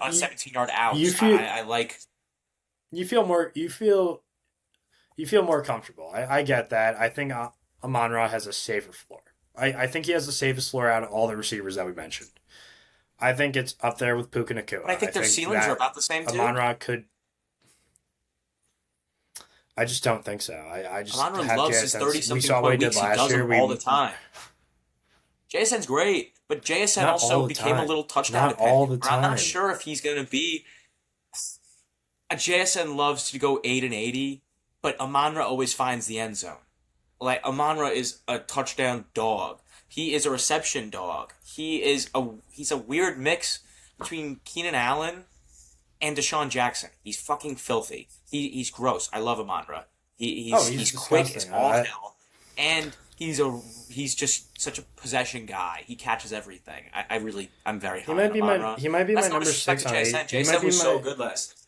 on you 17-yard you outs. feel I like. you feel more you feel more comfortable. I get that. I think Amon Ra has a safer floor. I think he has the safest floor out of all the receivers that we mentioned. I think it's up there with Puka But I Nakua. I think their think ceilings are that about the same too. Amon Ra could. I just don't think so. I just Amonra have loves his JSN. 30 We something saw what he point did weeks. He last does year. them all the We time. JSN's great, but JSN not also all the became a time. little touchdown Not all dependent. the Where I'm not time. sure if he's gonna be. A JSN loves to go 8 and 80, but Amonra always finds the end zone. Like Amonra is a touchdown dog. He is a reception dog. He's a weird mix between Keenan Allen and Deshaun Jackson. He's fucking filthy. He's gross. I love Amonra. Oh, He's he's quick as disgusting. all hell, and he's just such a possession guy. He catches everything. I'm very high on Amonra. He might be my That's no number disrespect six to on eight. JSN. JSN was so good last.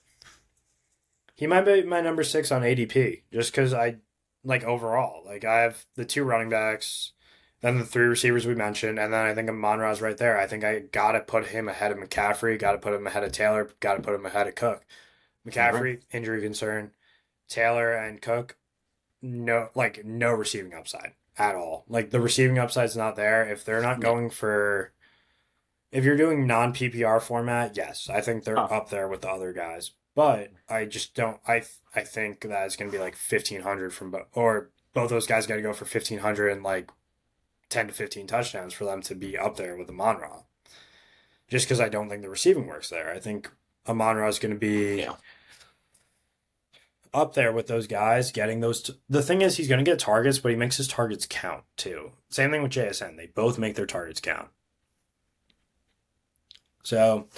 He might be my number 6 on ADP just because I like overall. Like I have the two running backs, then the three receivers we mentioned, and then I think Amon Ra's right there. I think I gotta put him ahead of McCaffrey, gotta put him ahead of Taylor, gotta put him ahead of Cook. Mhm. McCaffrey, injury concern. Taylor and Cook, no receiving upside at all. Like the receiving upside's not there. If they're not No. going for if you're doing non PPR format, yes, I think they're Huh. up there with the other guys. But I just don't. I think that it's going to be like 1,500 from both, or both those guys got to go for 1,500 and like 10 to 15 touchdowns for them to be up there with Amon-Ra. Just because I don't think the receiving works there. I think Amon-Ra is going to be Yeah. up there with those guys getting those. The thing is, he's going to get targets, but he makes his targets count too. Same thing with JSN. They both make their targets count. So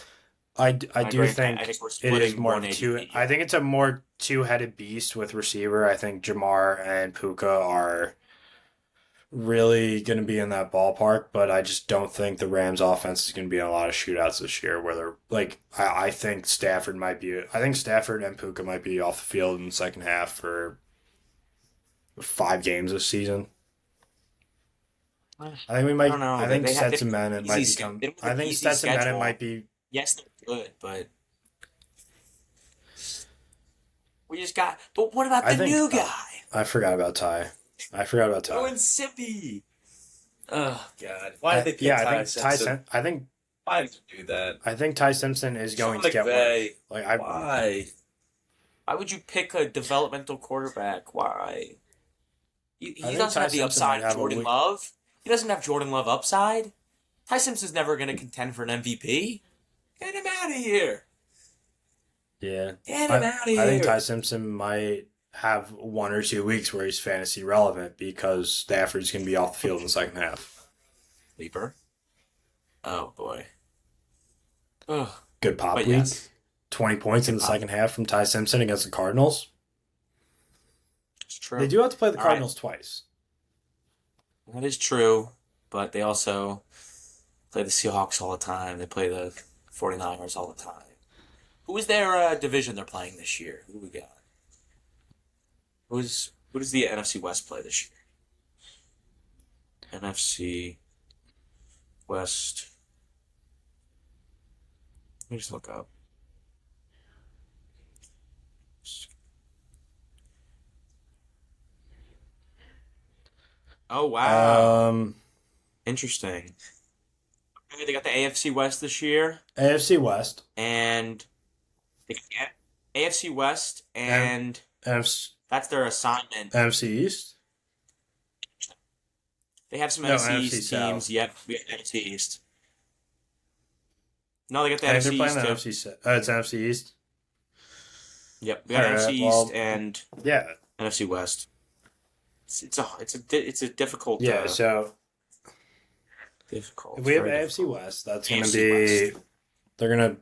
I do agree. I think think we're it is splitting more of a 180 I here. think it's a more two-headed beast with receiver. I think Jamar and Puka are really going to be in that ballpark, but I just don't think the Rams offense is going to be in a lot of shootouts this year where they're like, I think Stafford might be, I think Stafford and Puka might be off the field in the second half for 5 games this season. I think we I might, don't know. I think They Stetson don't have Bennett an might easy become, they don't I have an think easy Stetson Bennett might schedule. be, Yes, they're good, but we just got. But what about I the think, new guy? I forgot about Ty. I forgot about Ty. Owen Sippy. Oh God! Why did they pick Yeah, Ty Simpson? I Why did you do that? think Ty Simpson is going Sean to get work. McVay. Like Why? Why would you pick a developmental quarterback? Why? I He think doesn't Ty have the Simpson might upside of have a Jordan week. Love. He doesn't have Jordan Love upside. Ty Simpson's never going to contend for an MVP. Get him out of here. Yeah. Get him I out of I think Ty here. Simpson might have 1 or 2 weeks where he's fantasy relevant because Stafford's going to be off the field in the second half. Leaper. Oh boy. Ugh. Good pop But week. yes, 20 points in good the pop. second half from Ty Simpson against the Cardinals. It's They true. do have to play the All right. Cardinals twice. That is true. But they also play the Seahawks all the time. They play the 49ers all the time. Who is their division they're playing this year? Who do we got? Who does the NFC West play this year? NFC West. Let me just look up. Oh wow, Um, interesting. They got the AFC West this year, AFC West and they got the AFC West, and and NFC, that's their assignment. East. They have some No, NFC NFC East teams. South. Yep, we got NFC East. No, they got the I think they're NFC playing East the too. NFC. It's NFC East. Yep, we All got NFC right. East Well, and yeah, NFC West. It's a difficult yeah. So if difficult, we have very AFC difficult. West, that's going to AFC be West. they're gonna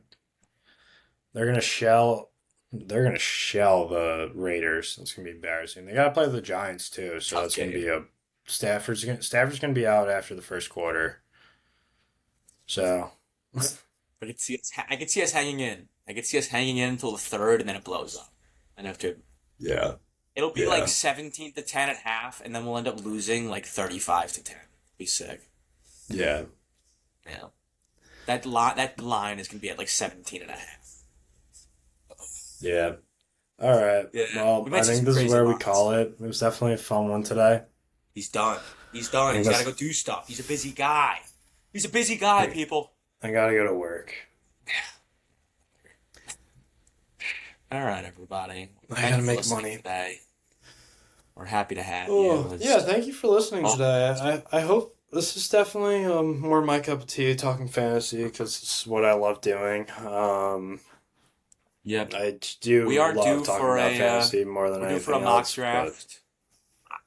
they're gonna shell they're gonna shell the Raiders. It's gonna be embarrassing. They gotta play the Giants too, so Tough that's gonna game. be a Stafford's gonna be out after the first quarter. So I could see us hanging in. I could see us hanging in until the third, and then it blows up. And after yeah, it'll be like yeah, 17-10 at half, and then we'll end up losing like 35-10. Be sick. yeah. Yeah. That line is gonna be at like 17 and a half. Yeah. All right. Yeah. Well, We I might see think some this is crazy where we lines. call it. It was definitely a fun one today. He's done. He's I done. think He's gotta that's go do stuff. He's a busy guy. He's a busy guy, people. I gotta go to work. All right, everybody. I Thank gotta you for make listening money. today. We're happy to have you. Oh, yeah, thank you for listening Oh, today. I hope this is definitely more my cup of tea, talking fantasy, because it's what I love doing. yep. I We do are love due talking for about a fantasy more than we're due for a anything mock else, but draft.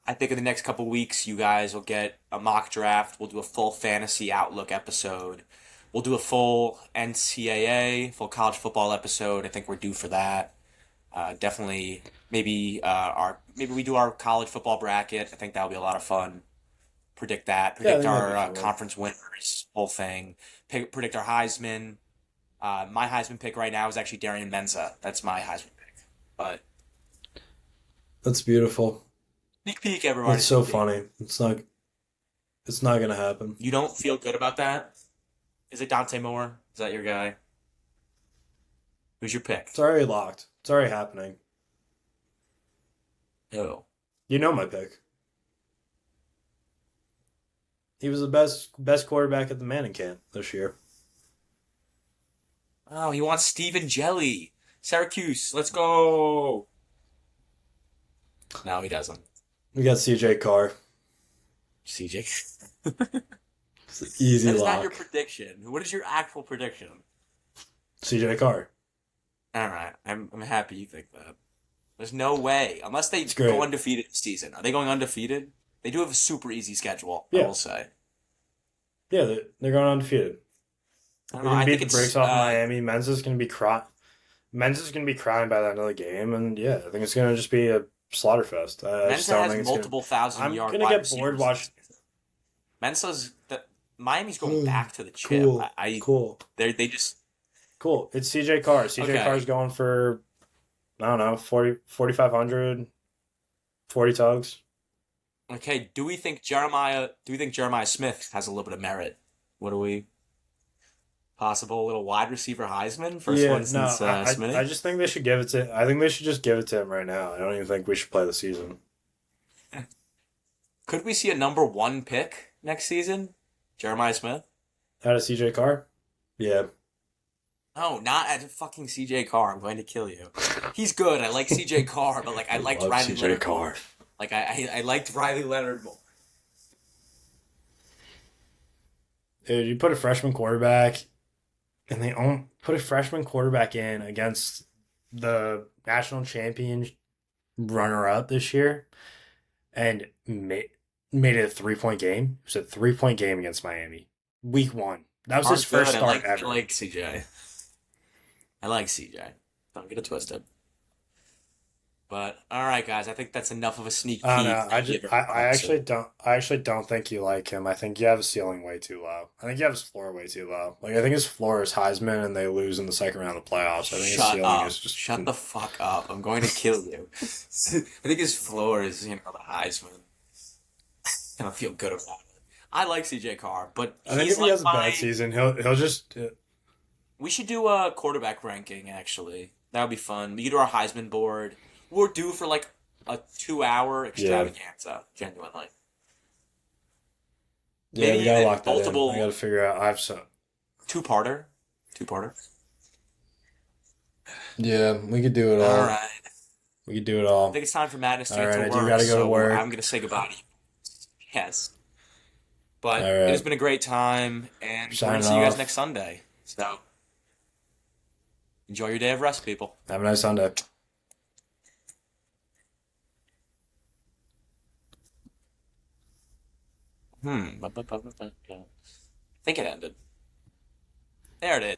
I think in the next couple weeks, you guys will get a mock draft. We'll do a full fantasy outlook episode. We'll do a full NCAA, full college football episode. I think we're due for that. Definitely, maybe we do our college football bracket. I think that'll be a lot of fun. Predict that. yeah, I Predict think that'd our be fun. conference winners. Whole thing. Predict our Heisman. My Heisman pick right now is actually Darian Menza. That's my Heisman pick. But That's beautiful. sneak peek, everybody. That's so Sneak peek. funny. It's not gonna happen. You don't feel good about that? Is it Dante Moore? Is that your guy? Who's your pick? It's already locked. It's already happening. Who? You know my pick. He was the best quarterback at the Manning camp this year. Oh, he wants Stephen Jelly. Syracuse. Let's go. No, he doesn't. We got CJ Carr. CJ. It's an easy That is not your lock. prediction. What is your actual prediction? CJ Carr. All right, I'm happy you think that. There's no way, unless they It's go great. undefeated this season. Are they going undefeated? They do have a super easy schedule, I Yeah. will say. Yeah, they're going undefeated. I don't We're know. gonna I beat think the brakes it's off Miami. Men's is gonna be crying by the end of the game, and yeah, I think it's gonna just be a slaughter fest. I just Mensa don't has think it's gonna. multiple thousand I'm yard gonna wide get bored receivers. watching. Mensa's that Miami's going back to the chip. Cool, I cool, they just cool. It's CJ Carr. CJ Carr's okay. going for I don't know 4,500, 40 tugs. Okay, do we think Jeremiah Smith has a little bit of merit? What do we possible little wide receiver Heisman? First Yeah, one no, since I Smitty? just think they should give it to. I think they should just give it to him right now. I don't even think we should play the season. Could we see a number one pick next season? Jeremiah Smith? Out of CJ Carr? Yeah. No, not at fucking CJ Carr. I'm going to kill you. He's good. I like CJ Carr, but like I I liked love Riley CJ Leonard more. Carr. Like I liked Riley Leonard more. Dude, you put a freshman quarterback, and they put a freshman quarterback in against the national champion runner-up this year, and made it a 3 point game. It was a 3 point game against Miami, week one. That was his Carr's good. first start I ever. like CJ. I like CJ. Don't get it twisted. But all right, guys, I think that's enough of a sneak I don't know. peek at the I actually don't think you like him. I think you have his ceiling way too low. I think you have his floor way too low. Like I think his floor is Heisman, and they lose in the second round of the playoffs. I think his Shut ceiling is up. just. Shut the fuck up. I'm going to kill you. I think his floor is, the Heisman. And I feel good about it. I like CJ Carr, but I think he's if he like has a bad my. season, he'll just. We should do a quarterback ranking, actually. That would be fun. We could do our Heisman board. We're due for like a 2 hour Yeah, extravaganza, genuinely. yeah, Maybe we gotta even lock that in. I multiple gotta figure out. I have some. two-parter. Two-parter. Yeah, we could do it All all. right. We could do it I all. think it's time for Madness to All get right, to I do work, gotta go to so I'm work. going to say goodbye to you. Yes. All But it has right, been a great time, and we're going to signing see you guys next off. Sunday. So enjoy your day of rest, people. Have a nice Sunday. I think it ended. There it is.